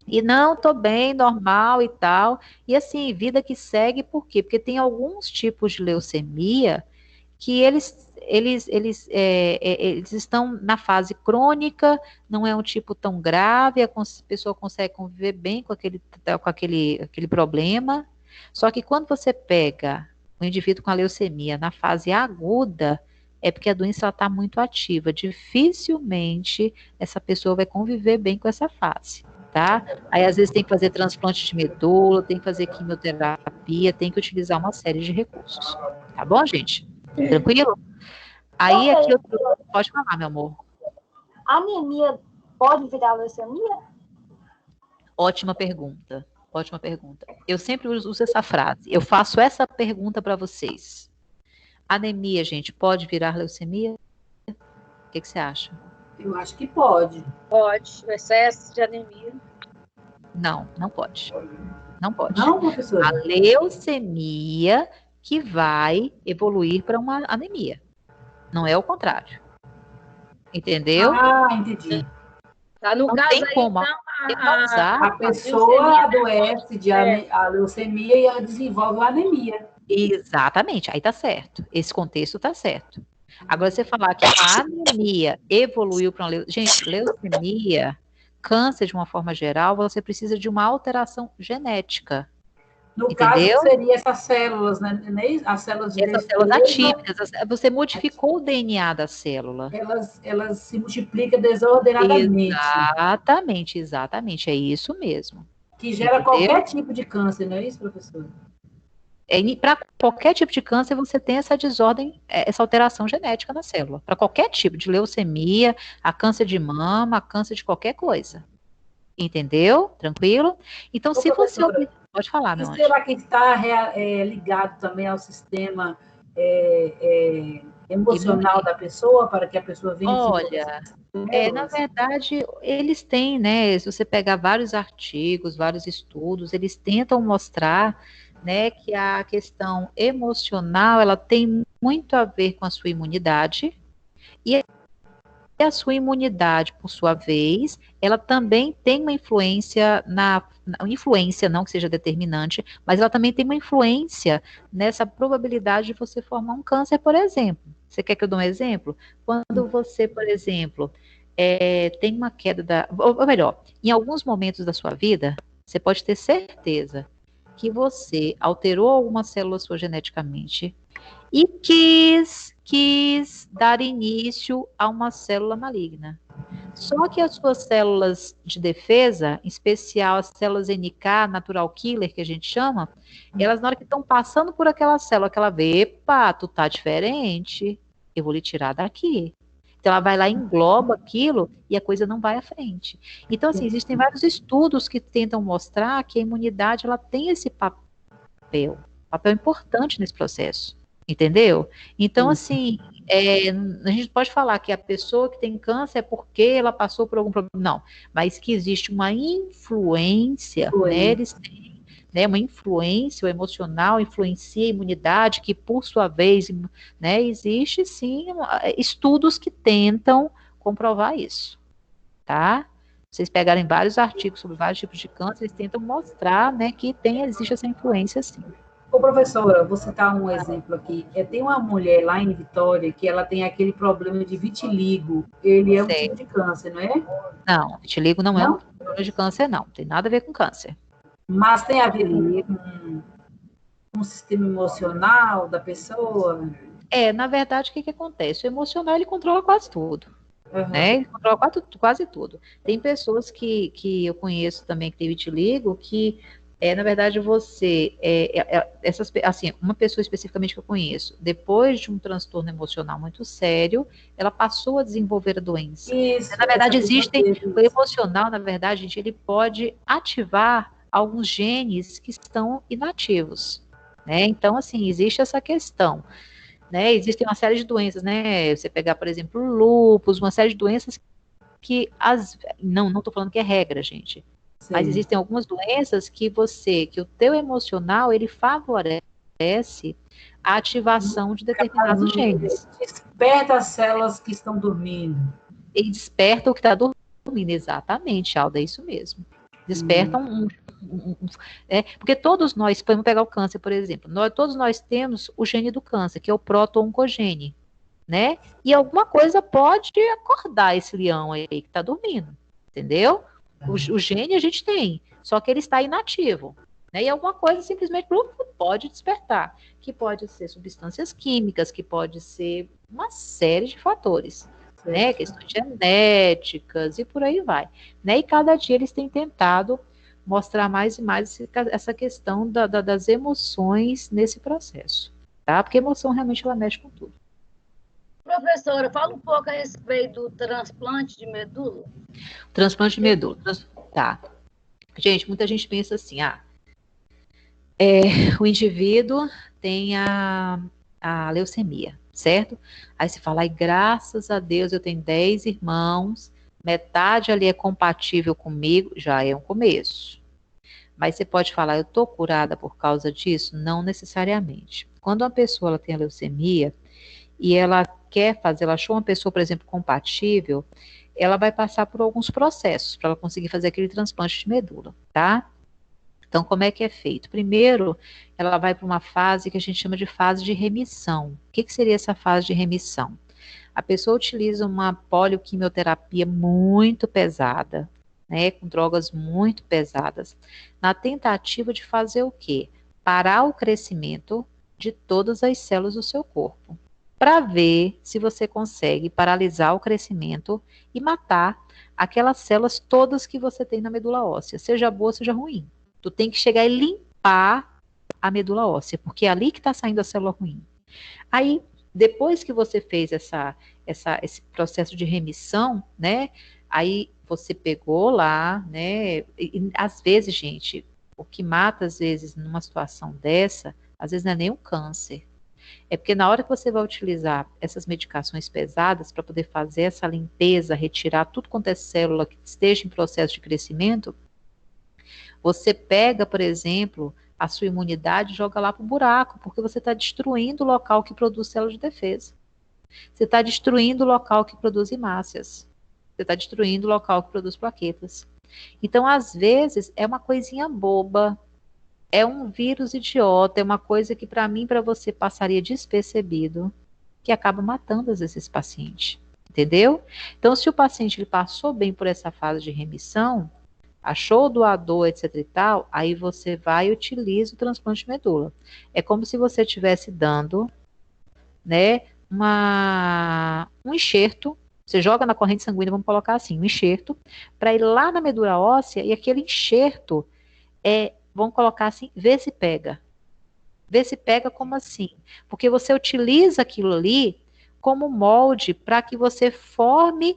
e não, estou bem, normal e tal. E assim, vida que segue, por quê? Porque tem alguns tipos de leucemia que eles estão na fase crônica, não é um tipo tão grave, a pessoa consegue conviver bem com aquele problema. Só que quando você pega o indivíduo com a leucemia na fase aguda, é porque a doença está muito ativa. Dificilmente essa pessoa vai conviver bem com essa fase, tá? Aí às vezes tem que fazer transplante de medula, tem que fazer quimioterapia, tem que utilizar uma série de recursos. Tá bom, gente? Tranquilo? Aí aqui eu pode falar, meu amor. Anemia pode virar leucemia? Ótima pergunta. Ótima pergunta. Eu sempre uso essa frase. Eu faço essa pergunta para vocês. Anemia, gente, pode virar leucemia? O que você acha? Eu acho que pode. Pode. O excesso de anemia. Não, não pode. Não pode. Não, professora? A leucemia que vai evoluir para uma anemia. Não é o contrário. Entendeu? Ah, entendi. Tá, no Não caso tem aí, como. então, A pessoa adoece de a leucemia e ela desenvolve a anemia. Exatamente, aí tá certo. Esse contexto tá certo. Agora, você falar que a anemia evoluiu para uma gente, leucemia, câncer de uma forma geral, você precisa de uma alteração genética. No Entendeu? caso, seria essas células, né? As células de Essas células atípicas, você modificou o DNA da célula. Elas se multiplicam desordenadamente. Exatamente, é isso mesmo. Que gera Entendeu? qualquer tipo de câncer, não é isso, professor? Para qualquer tipo de câncer, você tem essa desordem, essa alteração genética na célula. Para qualquer tipo de leucemia, a câncer de mama, a câncer de qualquer coisa. Entendeu? Tranquilo? Então, se você... Pode falar, meu anjo. Será que está ligado também ao sistema emocional da pessoa, para que a pessoa venha... Olha, na verdade, eles têm, né? Se você pegar vários artigos, vários estudos, eles tentam mostrar, né, que a questão emocional, ela tem muito a ver com a sua imunidade, e a sua imunidade, por sua vez, ela também tem uma influência influência, não que seja determinante, mas ela também tem uma influência nessa probabilidade de você formar um câncer, por exemplo. Você quer que eu dê um exemplo? Quando você, por exemplo, tem uma queda ou melhor, em alguns momentos da sua vida, você pode ter certeza que você alterou alguma célula sua geneticamente e quis dar início a uma célula maligna. Só que as suas células de defesa, em especial as células NK, natural killer, que a gente chama, elas na hora que estão passando por aquela célula, que ela vê, epa, tu tá diferente, eu vou lhe tirar daqui. Então ela vai lá, engloba aquilo e a coisa não vai à frente. Então, assim, existem vários estudos que tentam mostrar que a imunidade, ela tem esse papel importante nesse processo. Entendeu? Então, assim, a gente pode falar que a pessoa que tem câncer é porque ela passou por algum problema. Não, mas que existe uma influência, né? Eles têm, né, uma influência, o emocional influencia a imunidade, que por sua vez, né, existe sim estudos que tentam comprovar isso, tá? Vocês pegarem vários artigos sobre vários tipos de câncer, eles tentam mostrar, né, que existe essa influência sim. Ô, professora, vou citar um exemplo aqui. Tem uma mulher lá em Vitória que ela tem aquele problema de vitiligo. Ele é um tipo de câncer, não é? Não, vitiligo não é um problema de câncer, não. Tem nada a ver com câncer. Mas tem a ver com o sistema emocional da pessoa? Na verdade, o que acontece? O emocional, ele controla quase tudo. Né? Ele controla quase tudo. Tem pessoas que eu conheço também que tem vitiligo que na verdade, assim, uma pessoa especificamente que eu conheço, depois de um transtorno emocional muito sério, ela passou a desenvolver a doença. Isso, na verdade, o emocional, na verdade, gente, ele pode ativar alguns genes que estão inativos, né? Então, assim, existe essa questão, né? Existem uma série de doenças, né? Você pegar, por exemplo, lúpus, uma série de doenças que não estou falando que é regra, gente. Sim. Mas existem algumas doenças que o teu emocional, ele favorece a ativação de determinados genes. Desperta as células que estão dormindo. Ele desperta o que está dormindo, exatamente, Alda, é isso mesmo. Desperta porque todos nós, vamos pegar o câncer, por exemplo, todos nós temos o gene do câncer, que é o proto-oncogene, né? E alguma coisa pode acordar esse leão aí que está dormindo, entendeu? O gene a gente tem, só que ele está inativo, né? E alguma coisa simplesmente pode despertar, que pode ser substâncias químicas, que pode ser uma série de fatores, né? Questões genéticas e por aí vai, né? E cada dia eles têm tentado mostrar mais e mais essa questão das emoções nesse processo, tá? Porque a emoção realmente ela mexe com tudo. Professora, fala um pouco a respeito do transplante de medula. Transplante de medula, tá. Gente, muita gente pensa assim, o indivíduo tem a leucemia, certo? Aí você fala, graças a Deus eu tenho 10 irmãos, metade ali é compatível comigo, já é um começo. Mas você pode falar, eu tô curada por causa disso? Não necessariamente. Quando uma pessoa ela tem a leucemia, e ela ela achou uma pessoa, por exemplo, compatível, ela vai passar por alguns processos para ela conseguir fazer aquele transplante de medula, tá? Então, como é que é feito? Primeiro, ela vai para uma fase que a gente chama de fase de remissão. O que seria essa fase de remissão? A pessoa utiliza uma polioquimioterapia muito pesada, né, com drogas muito pesadas, na tentativa de fazer o quê? Parar o crescimento de todas as células do seu corpo, para ver se você consegue paralisar o crescimento e matar aquelas células todas que você tem na medula óssea, seja boa, seja ruim. Tu tem que chegar e limpar a medula óssea, porque é ali que está saindo a célula ruim. Aí, depois que você fez esse processo de remissão, né, aí você pegou lá, né, e às vezes, gente, o que mata, às vezes, numa situação dessa, às vezes não é nem um câncer. É porque na hora que você vai utilizar essas medicações pesadas para poder fazer essa limpeza, retirar tudo quanto é célula que esteja em processo de crescimento, você pega, por exemplo, a sua imunidade joga lá para o buraco, porque você está destruindo o local que produz células de defesa. Você está destruindo o local que produz hemácias. Você está destruindo o local que produz plaquetas. Então, às vezes, é uma coisinha boba, é um vírus idiota, é uma coisa que para mim, para você, passaria despercebido, que acaba matando às vezes esse paciente. Entendeu? Então, se o paciente ele passou bem por essa fase de remissão, achou o doador, etc e tal, aí você vai e utiliza o transplante de medula. É como se você estivesse dando, né, um enxerto, você joga na corrente sanguínea, vamos colocar assim, um enxerto, para ir lá na medula óssea, e aquele enxerto vamos colocar assim, vê se pega. Vê se pega como assim? Porque você utiliza aquilo ali como molde para que você forme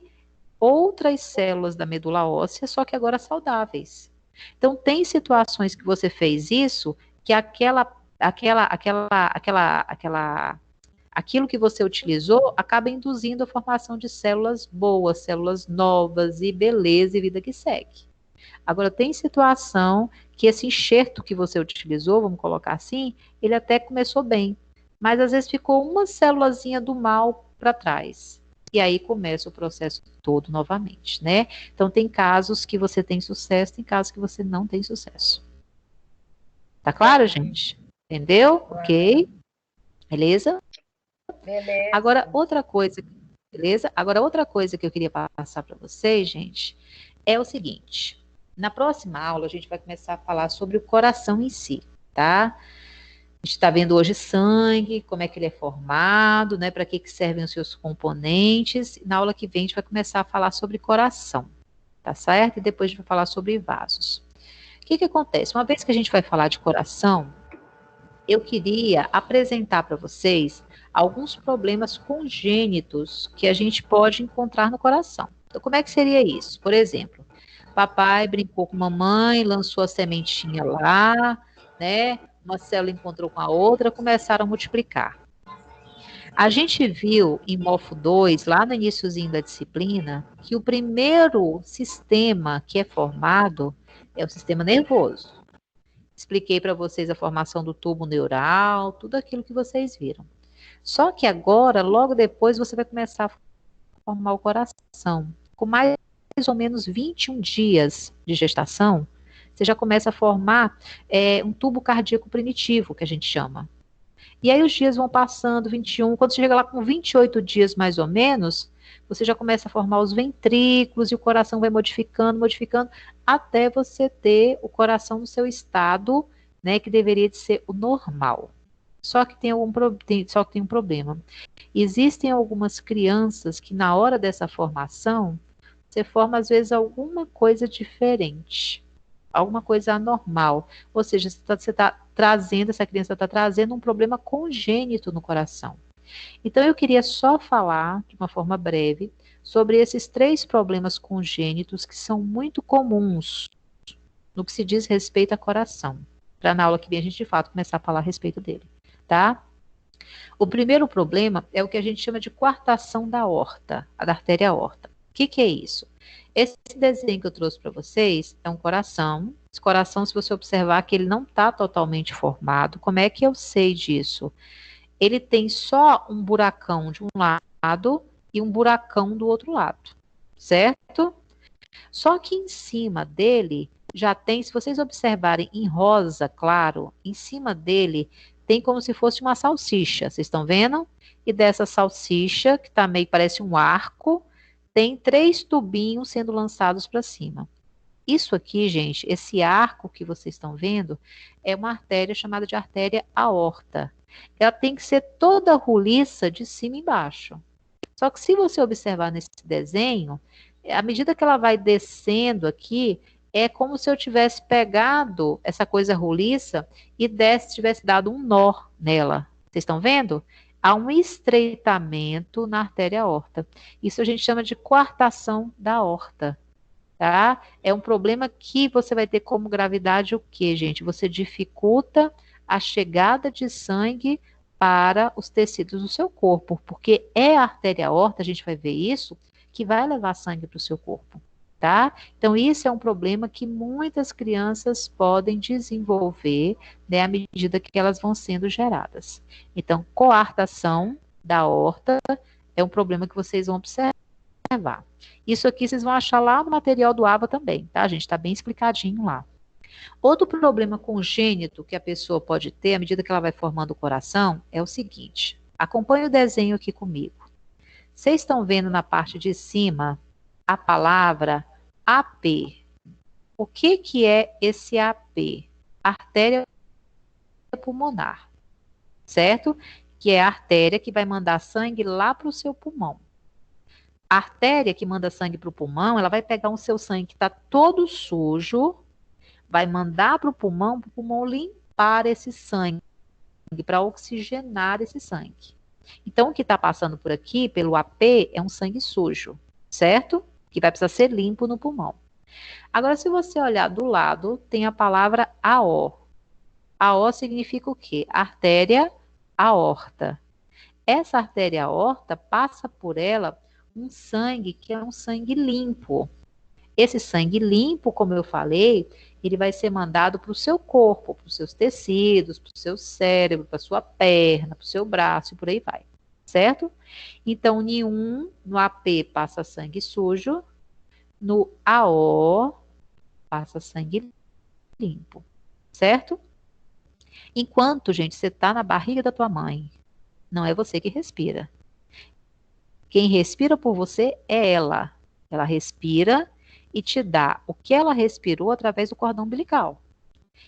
outras células da medula óssea, só que agora saudáveis. Então, tem situações que você fez isso, que aquilo que você utilizou acaba induzindo a formação de células boas, células novas, e beleza e vida que segue. Agora, tem situação que esse enxerto que você utilizou, vamos colocar assim, ele até começou bem, mas às vezes ficou uma célulazinha do mal para trás. E aí começa o processo todo novamente, né? Então, tem casos que você tem sucesso, tem casos que você não tem sucesso. Tá claro, gente? Entendeu? Ok. Beleza? Beleza. Agora, outra coisa, beleza? Agora, outra coisa que eu queria passar para vocês, gente, é o seguinte. Na próxima aula, a gente vai começar a falar sobre o coração em si, tá? A gente está vendo hoje sangue, como é que ele é formado, né? Para que servem os seus componentes. Na aula que vem, a gente vai começar a falar sobre coração, tá certo? E depois a gente vai falar sobre vasos. O que acontece? Uma vez que a gente vai falar de coração, eu queria apresentar para vocês alguns problemas congênitos que a gente pode encontrar no coração. Então, como é que seria isso? Por exemplo, papai brincou com mamãe, lançou a sementinha lá, né? Uma célula encontrou com a outra, começaram a multiplicar. A gente viu em MOFO 2, lá no iniciozinho da disciplina, que o primeiro sistema que é formado é o sistema nervoso. Expliquei para vocês a formação do tubo neural, tudo aquilo que vocês viram. Só que agora, logo depois, você vai começar a formar o coração. Com mais ou menos 21 dias de gestação, você já começa a formar um tubo cardíaco primitivo, que a gente chama. E aí os dias vão passando, 21, quando você chega lá com 28 dias mais ou menos, você já começa a formar os ventrículos e o coração vai modificando, até você ter o coração no seu estado, né, que deveria de ser o normal. Só que tem um problema. Existem algumas crianças que na hora dessa formação, você forma às vezes alguma coisa diferente, alguma coisa anormal. Ou seja, essa criança está trazendo um problema congênito no coração. Então, eu queria só falar, de uma forma breve, sobre esses 3 problemas congênitos que são muito comuns no que se diz respeito a coração. Para na aula que vem a gente, de fato, começar a falar a respeito dele, tá? O primeiro problema é o que a gente chama de coartação da aorta, da artéria aorta. O que é isso? Esse desenho que eu trouxe para vocês é um coração. Esse coração, se você observar que ele não está totalmente formado, como é que eu sei disso? Ele tem só um buracão de um lado e um buracão do outro lado, certo? Só que em cima dele já tem, se vocês observarem em rosa, claro, em cima dele tem como se fosse uma salsicha, vocês estão vendo? E dessa salsicha, que tá meio, parece um arco, tem 3 tubinhos sendo lançados para cima. Isso aqui, gente, esse arco que vocês estão vendo, é uma artéria chamada de artéria aorta. Ela tem que ser toda roliça de cima e embaixo. Só que se você observar nesse desenho, à medida que ela vai descendo aqui, é como se eu tivesse pegado essa coisa roliça e tivesse dado um nó nela. Vocês estão vendo? Há um estreitamento na artéria aorta. Isso a gente chama de coartação da aorta, tá? É um problema que você vai ter como gravidade o quê, gente? Você dificulta a chegada de sangue para os tecidos do seu corpo, porque é a artéria aorta, a gente vai ver isso, que vai levar sangue para o seu corpo. tá? Então, isso é um problema que muitas crianças podem desenvolver, né, à medida que elas vão sendo geradas. Então, coartação da aorta é um problema que vocês vão observar. Isso aqui vocês vão achar lá no material do ABA também, tá, gente? Está bem explicadinho lá. Outro problema congênito que a pessoa pode ter à medida que ela vai formando o coração é o seguinte. Acompanhe o desenho aqui comigo. Vocês estão vendo na parte de cima a palavra AP. O que é esse AP? Artéria pulmonar, certo? Que é a artéria que vai mandar sangue lá para o seu pulmão. A artéria que manda sangue para o pulmão, ela vai pegar o seu sangue que está todo sujo, vai mandar para o pulmão limpar esse sangue, para oxigenar esse sangue. Então, o que está passando por aqui, pelo AP, é um sangue sujo, certo? Que vai precisar ser limpo no pulmão. Agora, se você olhar do lado, tem a palavra AO. AO significa o quê? Artéria aorta. Essa artéria aorta passa por ela um sangue que é um sangue limpo. Esse sangue limpo, como eu falei, ele vai ser mandado para o seu corpo, para os seus tecidos, para o seu cérebro, para a sua perna, para o seu braço e por aí vai, certo? Então, no AP passa sangue sujo, no AO passa sangue limpo, certo? Enquanto, gente, você está na barriga da tua mãe, não é você que respira. Quem respira por você é ela. Ela respira e te dá o que ela respirou através do cordão umbilical.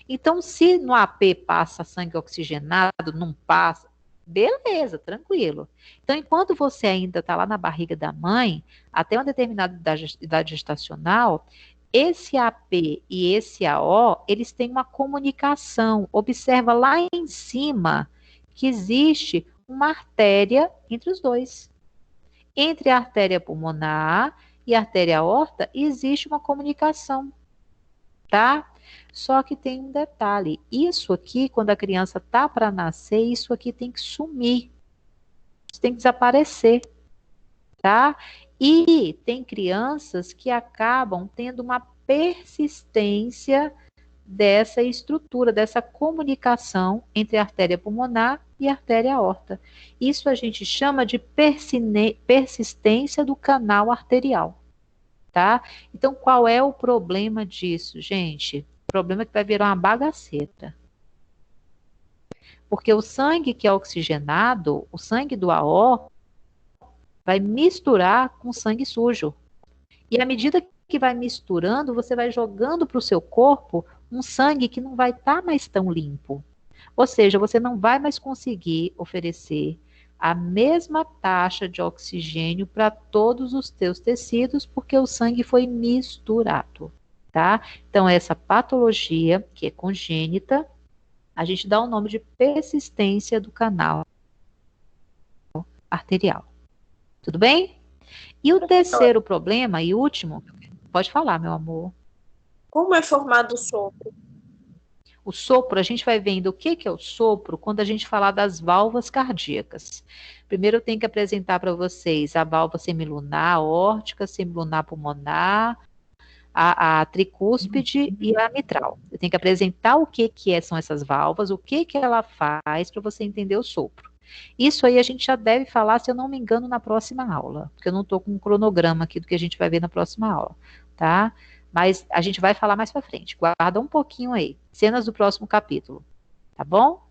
Então, se no AP passa sangue oxigenado, não passa, beleza, tranquilo. Então, enquanto você ainda está lá na barriga da mãe, até uma determinada idade gestacional, esse AP e esse AO, eles têm uma comunicação. Observa lá em cima que existe uma artéria entre os dois. Entre a artéria pulmonar e a artéria aorta, existe uma comunicação, tá? Só que tem um detalhe, isso aqui, quando a criança tá para nascer, isso aqui tem que sumir, isso tem que desaparecer, tá? E tem crianças que acabam tendo uma persistência dessa estrutura, dessa comunicação entre a artéria pulmonar e a artéria aorta. Isso a gente chama de persistência do canal arterial, tá? Então, qual é o problema disso, gente? O problema é que vai virar uma bagaceira. Porque o sangue que é oxigenado, o sangue do AO, vai misturar com sangue sujo. E à medida que vai misturando, você vai jogando para o seu corpo um sangue que não vai estar mais tão limpo. Ou seja, você não vai mais conseguir oferecer a mesma taxa de oxigênio para todos os teus tecidos, porque o sangue foi misturado, tá? Então, essa patologia, que é congênita, a gente dá o nome de persistência do canal arterial. Tudo bem? E o terceiro problema e último, pode falar, meu amor. Como é formado o sopro? O sopro, a gente vai vendo o que é o sopro quando a gente falar das válvulas cardíacas. Primeiro eu tenho que apresentar para vocês a válvula semilunar aórtica, semilunar pulmonar, a tricúspide e a mitral. Eu tenho que apresentar o que são essas válvulas, o que ela faz para você entender o sopro. Isso aí a gente já deve falar, se eu não me engano, na próxima aula, porque eu não estou com um cronograma aqui do que a gente vai ver na próxima aula, tá? Mas a gente vai falar mais para frente. Guarda um pouquinho aí. Cenas do próximo capítulo. Tá bom?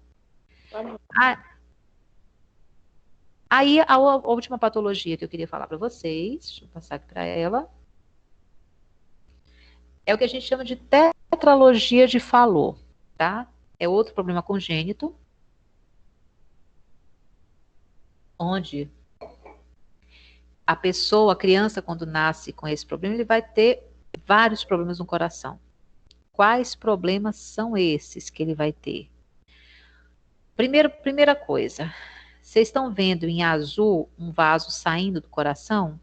Aí, a última patologia que eu queria falar para vocês, deixa eu passar aqui para ela, é o que a gente chama de tetralogia de Fallot, tá? É outro problema congênito, onde a pessoa, a criança, quando nasce com esse problema, ele vai ter vários problemas no coração. Quais problemas são esses que ele vai ter? Primeira coisa, vocês estão vendo em azul um vaso saindo do coração?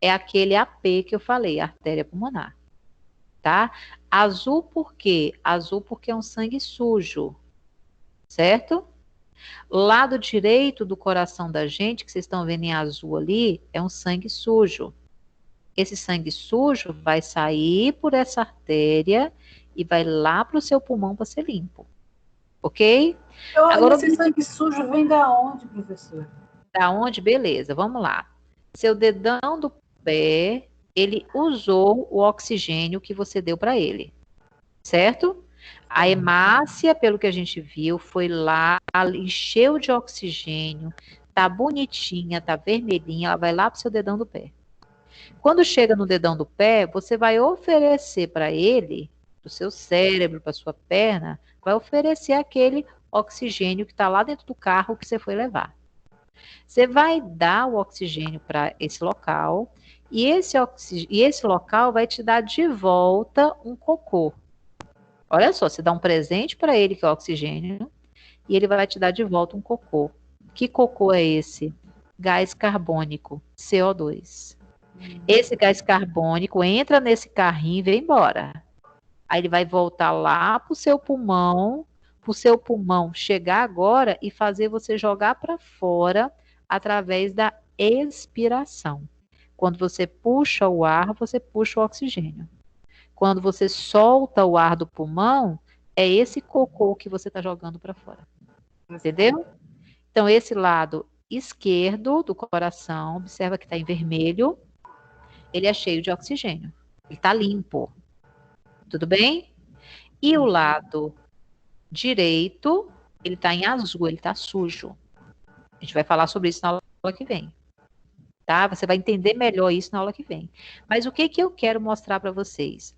É aquele AP que eu falei, artéria pulmonar, tá? Azul por quê? Azul porque é um sangue sujo, certo? Lado direito do coração da gente, que vocês estão vendo em azul ali, é um sangue sujo. esse sangue sujo vai sair por essa artéria e vai lá para o seu pulmão para ser limpo. Ok? Agora, esse sangue sujo vem da onde, professora? Da onde? Beleza, vamos lá. Seu dedão do pé, ele usou o oxigênio que você deu para ele, certo? A hemácia, pelo que a gente viu, foi lá, encheu de oxigênio, tá bonitinha, tá vermelhinha, ela vai lá pro seu dedão do pé. Quando chega no dedão do pé, você vai oferecer para ele, pro seu cérebro, para sua perna, vai oferecer aquele oxigênio que está lá dentro do carro que você foi levar. Você vai dar o oxigênio para esse local e esse local vai te dar de volta um cocô. Olha só, você dá um presente para ele, que é o oxigênio, e ele vai te dar de volta um cocô. Que cocô é esse? Gás carbônico, CO2. Esse gás carbônico entra nesse carrinho e vem embora. Aí ele vai voltar lá para o seu pulmão chegar agora e fazer você jogar para fora através da expiração. Quando você puxa o ar, você puxa o oxigênio. Quando você solta o ar do pulmão, é esse cocô que você está jogando para fora. Entendeu? Então, esse lado esquerdo do coração, observa que está em vermelho, ele é cheio de oxigênio. Ele está limpo. Tudo bem? E o lado direito, ele está em azul, ele está sujo. A gente vai falar sobre isso na aula que vem. Tá? Você vai entender melhor isso na aula que vem. Mas o que eu quero mostrar para vocês?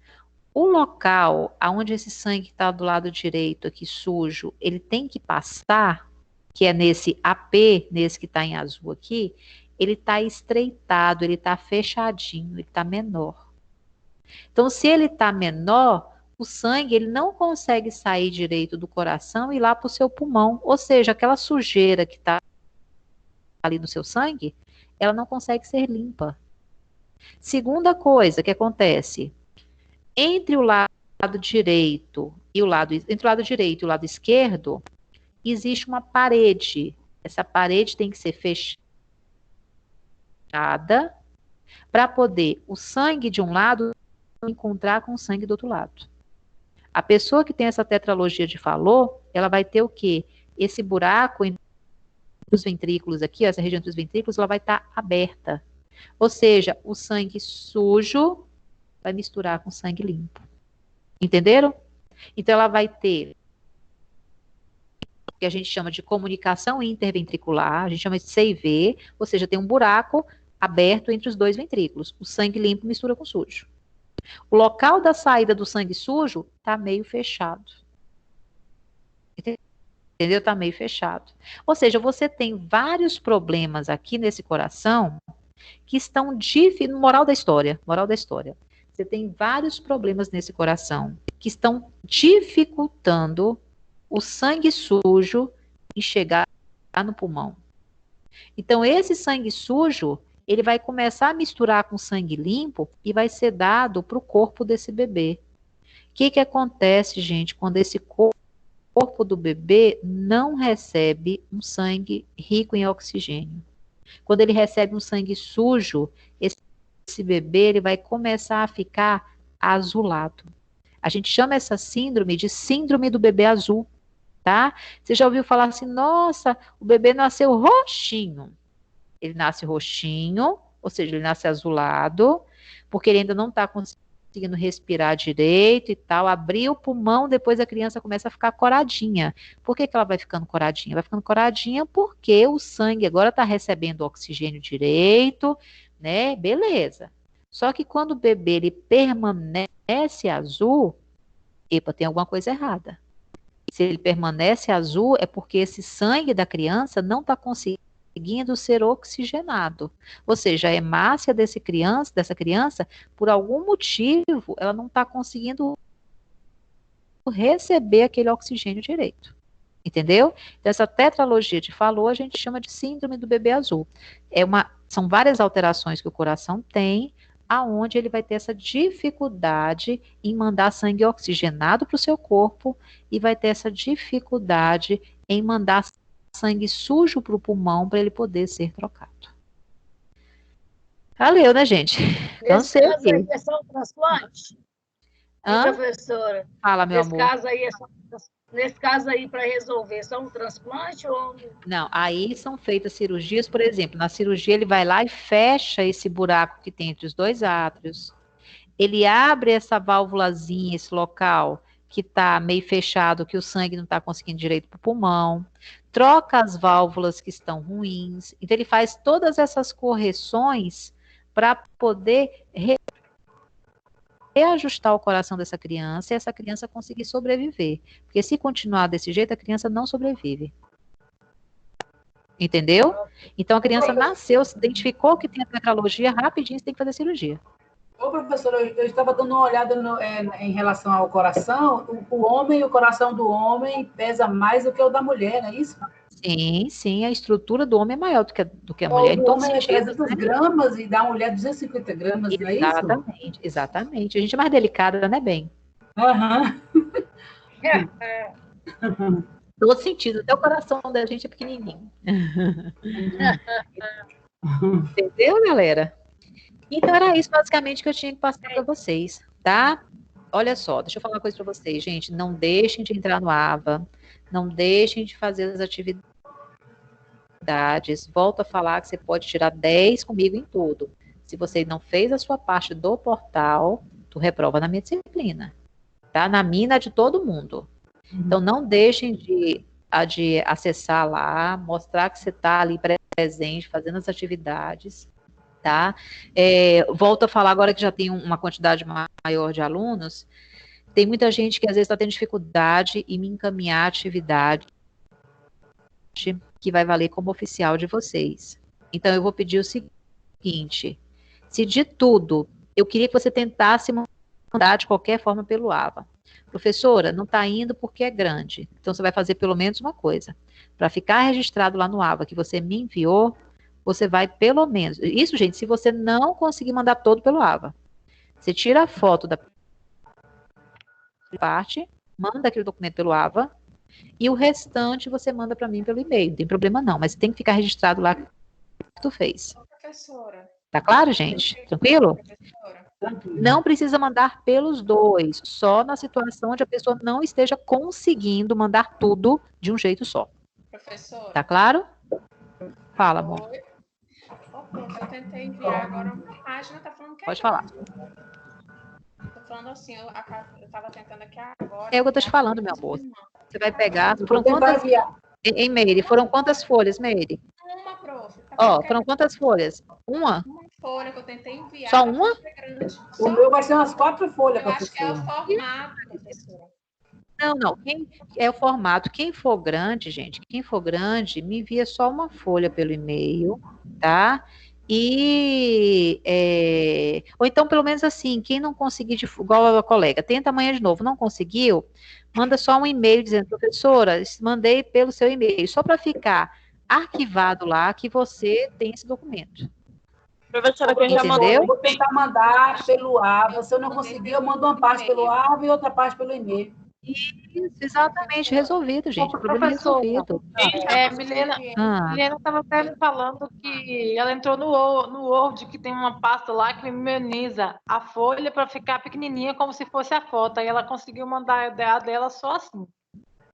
O local onde esse sangue está do lado direito aqui sujo, ele tem que passar, que é nesse AP, nesse que está em azul aqui, ele está estreitado, ele está fechadinho, ele está menor. Então, se ele está menor, o sangue ele não consegue sair direito do coração e ir lá para o seu pulmão. Ou seja, aquela sujeira que está ali no seu sangue, ela não consegue ser limpa. Segunda coisa que acontece, entre o lado direito e o lado esquerdo, existe uma parede. Essa parede tem que ser fechada para poder o sangue de um lado encontrar com o sangue do outro lado. A pessoa que tem essa tetralogia de Fallot, ela vai ter o quê? Esse buraco entre os ventrículos aqui, essa região entre os ventrículos, ela vai estar aberta. Ou seja, o sangue sujo vai misturar com sangue limpo. Entenderam? Então, ela vai ter o que a gente chama de comunicação interventricular, a gente chama de CIV, ou seja, tem um buraco aberto entre os dois ventrículos. O sangue limpo mistura com sujo. O local da saída do sangue sujo está meio fechado. Entendeu? Está meio fechado. Ou seja, você tem vários problemas aqui nesse coração que estão moral da história. Você tem vários problemas nesse coração que estão dificultando o sangue sujo em chegar no pulmão. Então, esse sangue sujo, ele vai começar a misturar com sangue limpo e vai ser dado para o corpo desse bebê. O que acontece, gente, quando esse corpo do bebê não recebe um sangue rico em oxigênio? Quando ele recebe um sangue sujo, esse bebê ele vai começar a ficar azulado. A gente chama essa síndrome de síndrome do bebê azul, tá? Você já ouviu falar assim, nossa, o bebê nasceu roxinho. Ele nasce roxinho, ou seja, ele nasce azulado, porque ele ainda não está conseguindo respirar direito e tal. Abrir o pulmão, depois a criança começa a ficar coradinha. Por que ela vai ficando coradinha? Vai ficando coradinha porque o sangue agora está recebendo oxigênio direito, né? Beleza. Só que quando o bebê ele permanece azul, epa, tem alguma coisa errada. Se ele permanece azul, é porque esse sangue da criança não está conseguindo ser oxigenado. Ou seja, a hemácia dessa criança, por algum motivo, ela não está conseguindo receber aquele oxigênio direito. Entendeu? Então, essa tetralogia de Fallot, a gente chama de síndrome do bebê azul. São várias alterações que o coração tem, aonde ele vai ter essa dificuldade em mandar sangue oxigenado para o seu corpo e vai ter essa dificuldade em mandar sangue sujo para o pulmão para ele poder ser trocado. Valeu, né, gente? Então, Nesse sei caso aí aqui. é só um transplante? Hein, Hã? professora? Fala, meu Nesse amor. caso aí, nesse caso aí, para resolver, só um transplante ou... Não, aí são feitas cirurgias, por exemplo, na cirurgia ele vai lá e fecha esse buraco que tem entre os dois átrios. Ele abre essa válvulazinha, esse local que está meio fechado, que o sangue não está conseguindo direito para o pulmão, troca as válvulas que estão ruins. Então, ele faz todas essas correções para poder reajustar o coração dessa criança e essa criança conseguir sobreviver. Porque se continuar desse jeito, a criança não sobrevive. Entendeu? Então, a criança nasceu, se identificou que tem a tetralogia, rapidinho você tem que fazer cirurgia. Ô, professora, eu estava dando uma olhada em relação ao coração. O homem, o coração do homem pesa mais do que o da mulher, não é isso? Sim, sim, a estrutura do homem é maior do que a O mulher, em do todos os homem é sentidos, 300 né? gramas e da mulher 250 gramas, não é isso? Exatamente, exatamente. A gente é mais delicada, né, bem? Aham. Todo sentido, até o coração da gente é pequenininho. Entendeu, galera? Então, era isso basicamente que eu tinha que passar para vocês, tá? Olha só, deixa eu falar uma coisa para vocês, gente. Não deixem de entrar no AVA, não deixem de fazer as atividades. Volto a falar que você pode tirar 10 comigo em tudo. Se você não fez a sua parte do portal, tu reprova na minha disciplina, tá? Na minha e na de todo mundo. Então, não deixem de acessar lá, mostrar que você está ali presente, fazendo as atividades, tá? Volto a falar agora que já tem uma quantidade maior de alunos, tem muita gente que às vezes está tendo dificuldade em me encaminhar a atividade que vai valer como oficial de vocês. Então, eu vou pedir o seguinte, se de tudo, eu queria que você tentasse mandar de qualquer forma pelo AVA. Professora, não está indo porque é grande. Então, você vai fazer pelo menos uma coisa. Para ficar registrado lá no AVA que você me enviou, você vai pelo menos... Isso, gente, se você não conseguir mandar todo pelo AVA. Você tira a foto da parte, manda aquele documento pelo AVA, e o restante você manda para mim pelo e-mail. Não tem problema não, mas tem que ficar registrado lá que tu fez. Professora. Tá claro, gente? Tranquilo? Professora. Não precisa mandar pelos dois, só na situação onde a pessoa não esteja conseguindo mandar tudo de um jeito só. Professora. Tá claro? Fala, amor. Oi. Eu tentei enviar agora uma página, tá falando que é Pode falar. Tô falando assim, eu tava tentando aqui agora. É o que eu tô te falando, meu amor. Você vai pegar. Foram Você vai quantas. enviar. Em Meire, foram quantas folhas, Meire? Uma, prof. Tá Ó, falando que foram quantas folhas? Uma? uma folha que eu tentei enviar. Só tá uma? falando que é grande. O meu vai ser umas 4 folhas, Eu acho que é o professora. formato, professora. Não. É o formato. Quem for grande, gente, quem for grande, me envia só uma folha pelo e-mail, tá? Ou então, pelo menos assim, quem não conseguir, igual a colega, tenta amanhã de novo, não conseguiu, manda só um e-mail dizendo, professora, mandei pelo seu e-mail, só para ficar arquivado lá que você tem esse documento. Professora, quem já Entendeu? Eu vou tentar mandar pelo AVA. Se eu não conseguir, eu mando uma parte pelo AVA e outra parte pelo e-mail. Isso, exatamente, resolvido, gente. Problema Professora, resolvido. Milena Ah, estava até me falando que ela entrou no Word, que tem uma pasta lá que minimiza a folha para ficar pequenininha, como se fosse a foto. Aí ela conseguiu mandar a ideia dela só assim.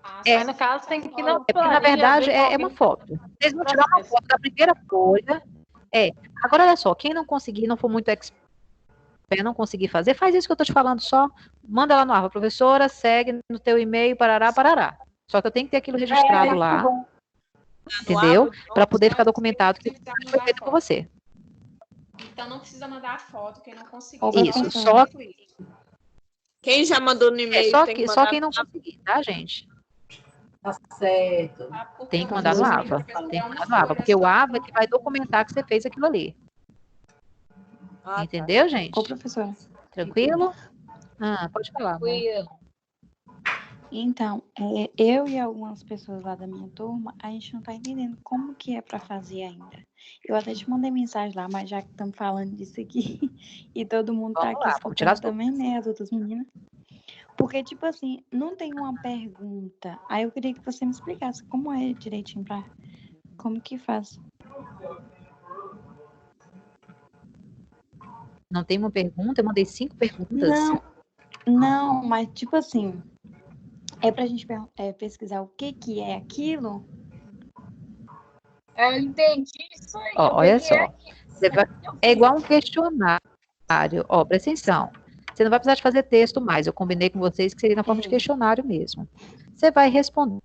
Aí, no caso, tem que ir na porque, na verdade, é uma foto. Eles vão tirar uma foto da primeira folha. Agora, olha só, quem não conseguir, não for muito expert, não conseguir fazer, faz isso que eu tô te falando só. Manda lá no AVA, professora, segue no teu e-mail, parará. Só que eu tenho que ter aquilo registrado lá, entendeu? Para poder ficar documentado que foi feito por você. Então não precisa mandar a foto, quem não conseguir. Isso, só Quem já mandou no e-mail tem que só mandar quem não conseguir, tá, gente? Tá certo. Tem que mandar no AVA. Tem que mandar no AVA, porque o AVA é que vai documentar que você fez aquilo ali. Entendeu, gente? Ô, professora. Tranquilo? Pode falar, amor. Então, eu e algumas pessoas lá da minha turma, a gente não tá entendendo como que é para fazer ainda. Eu até te mandei mensagem lá, mas já que estamos falando disso aqui, e todo mundo tá aqui escutando também, né, as outras meninas. Porque, tipo assim, não tem uma pergunta. Aí eu queria que você me explicasse como é direitinho como que faz. Não tem uma pergunta? Eu mandei 5 perguntas. Não, mas tipo assim, é pra gente pesquisar o que é aquilo? Eu entendi isso aí. Ó, olha só. É igual um questionário. Ó, presta atenção. Você não vai precisar de fazer texto mais. Eu combinei com vocês que seria na forma de questionário mesmo. Você vai responder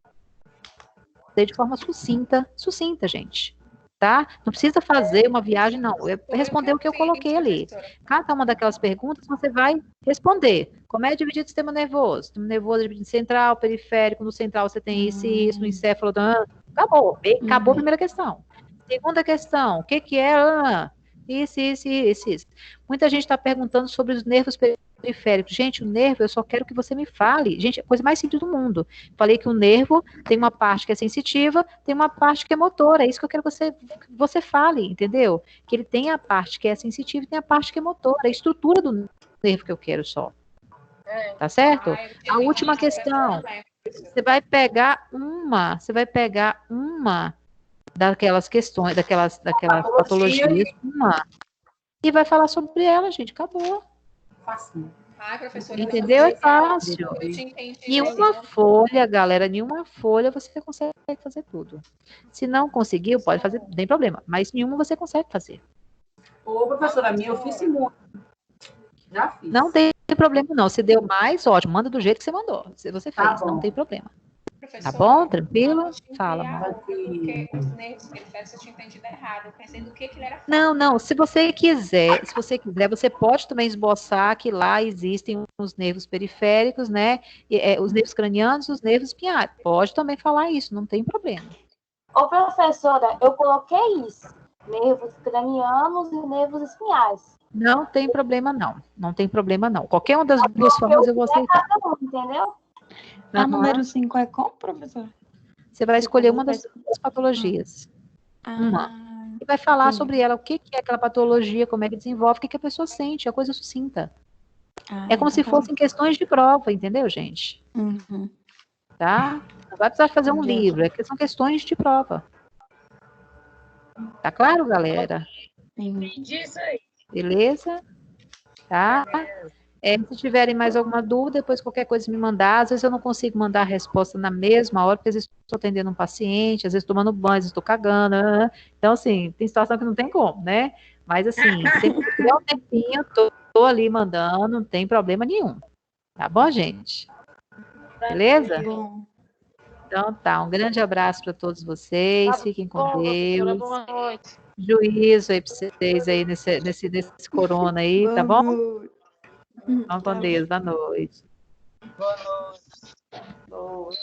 de forma sucinta, gente. Tá? Não precisa fazer uma viagem, não. Responder o que eu coloquei ali. Cada uma daquelas perguntas você vai responder. Como é dividido o sistema nervoso? O sistema nervoso é dividido em central, periférico. No central você tem isso e isso, no encéfalo. Acabou. Acabou a primeira questão. Segunda questão, o que é? Isso. Muita gente está perguntando sobre os nervos periféricos. Gente, o nervo, eu só quero que você me fale. Gente, é a coisa mais simples do mundo. Falei que o nervo tem uma parte que é sensitiva, tem uma parte que é motora. É isso que eu quero que você fale, entendeu? Que ele tem a parte que é sensitiva e tem a parte que é motora. É a estrutura do nervo que eu quero só. Tá certo? A última questão. Você vai pegar uma daquelas questões, daquelas patologias, e vai falar sobre ela, gente. Acabou. Fácil. Ai, professora, entendeu? É fácil. Eu te entendi. Em uma folha, galera, em uma folha você consegue fazer tudo. Se não conseguiu, pode fazer, não tem problema. Mas em uma você consegue fazer. Ô, professora, minha eu fiz muito. Já fiz. Não tem problema, não. Se deu mais, ótimo. Manda do jeito que você mandou. Se você fez, não tem problema. Tá bom? Tranquilo? Fala. Porque os nervos periféricos eu tinha entendido errado. Eu pensei do que ele era. Não. Se você quiser, você pode também esboçar que lá existem os nervos periféricos, né? Os nervos cranianos e os nervos espinhares. Pode também falar isso, não tem problema. Ô, professora, eu coloquei isso. Nervos cranianos e nervos espinhais. Não tem problema, não. Não tem problema, não. Qualquer uma das duas formas eu vou aceitar. Entendeu? A número 5 é como, professor? Você vai escolher uma das patologias. Uma. E vai falar sobre ela, o que é aquela patologia, como é que desenvolve, o que a pessoa sente, a coisa sucinta. É como se fossem questões de prova, entendeu, gente? Tá? Não vai precisar fazer um livro, são questões de prova. Tá claro, galera? Entendi isso aí. Beleza? Tá? Se tiverem mais alguma dúvida, depois qualquer coisa me mandar. Às vezes eu não consigo mandar a resposta na mesma hora, porque às vezes estou atendendo um paciente, às vezes tomando banho, às vezes estou cagando. Então, assim, tem situação que não tem como, né? Mas, assim, sempre que tiver um tempinho, tô ali mandando, não tem problema nenhum. Tá bom, gente? Beleza? Então, tá. Um grande abraço para todos vocês. Fiquem com Deus. Boa noite. Juízo aí para vocês aí nesse corona aí, tá bom? Vamos com Deus. Boa noite. Boa noite.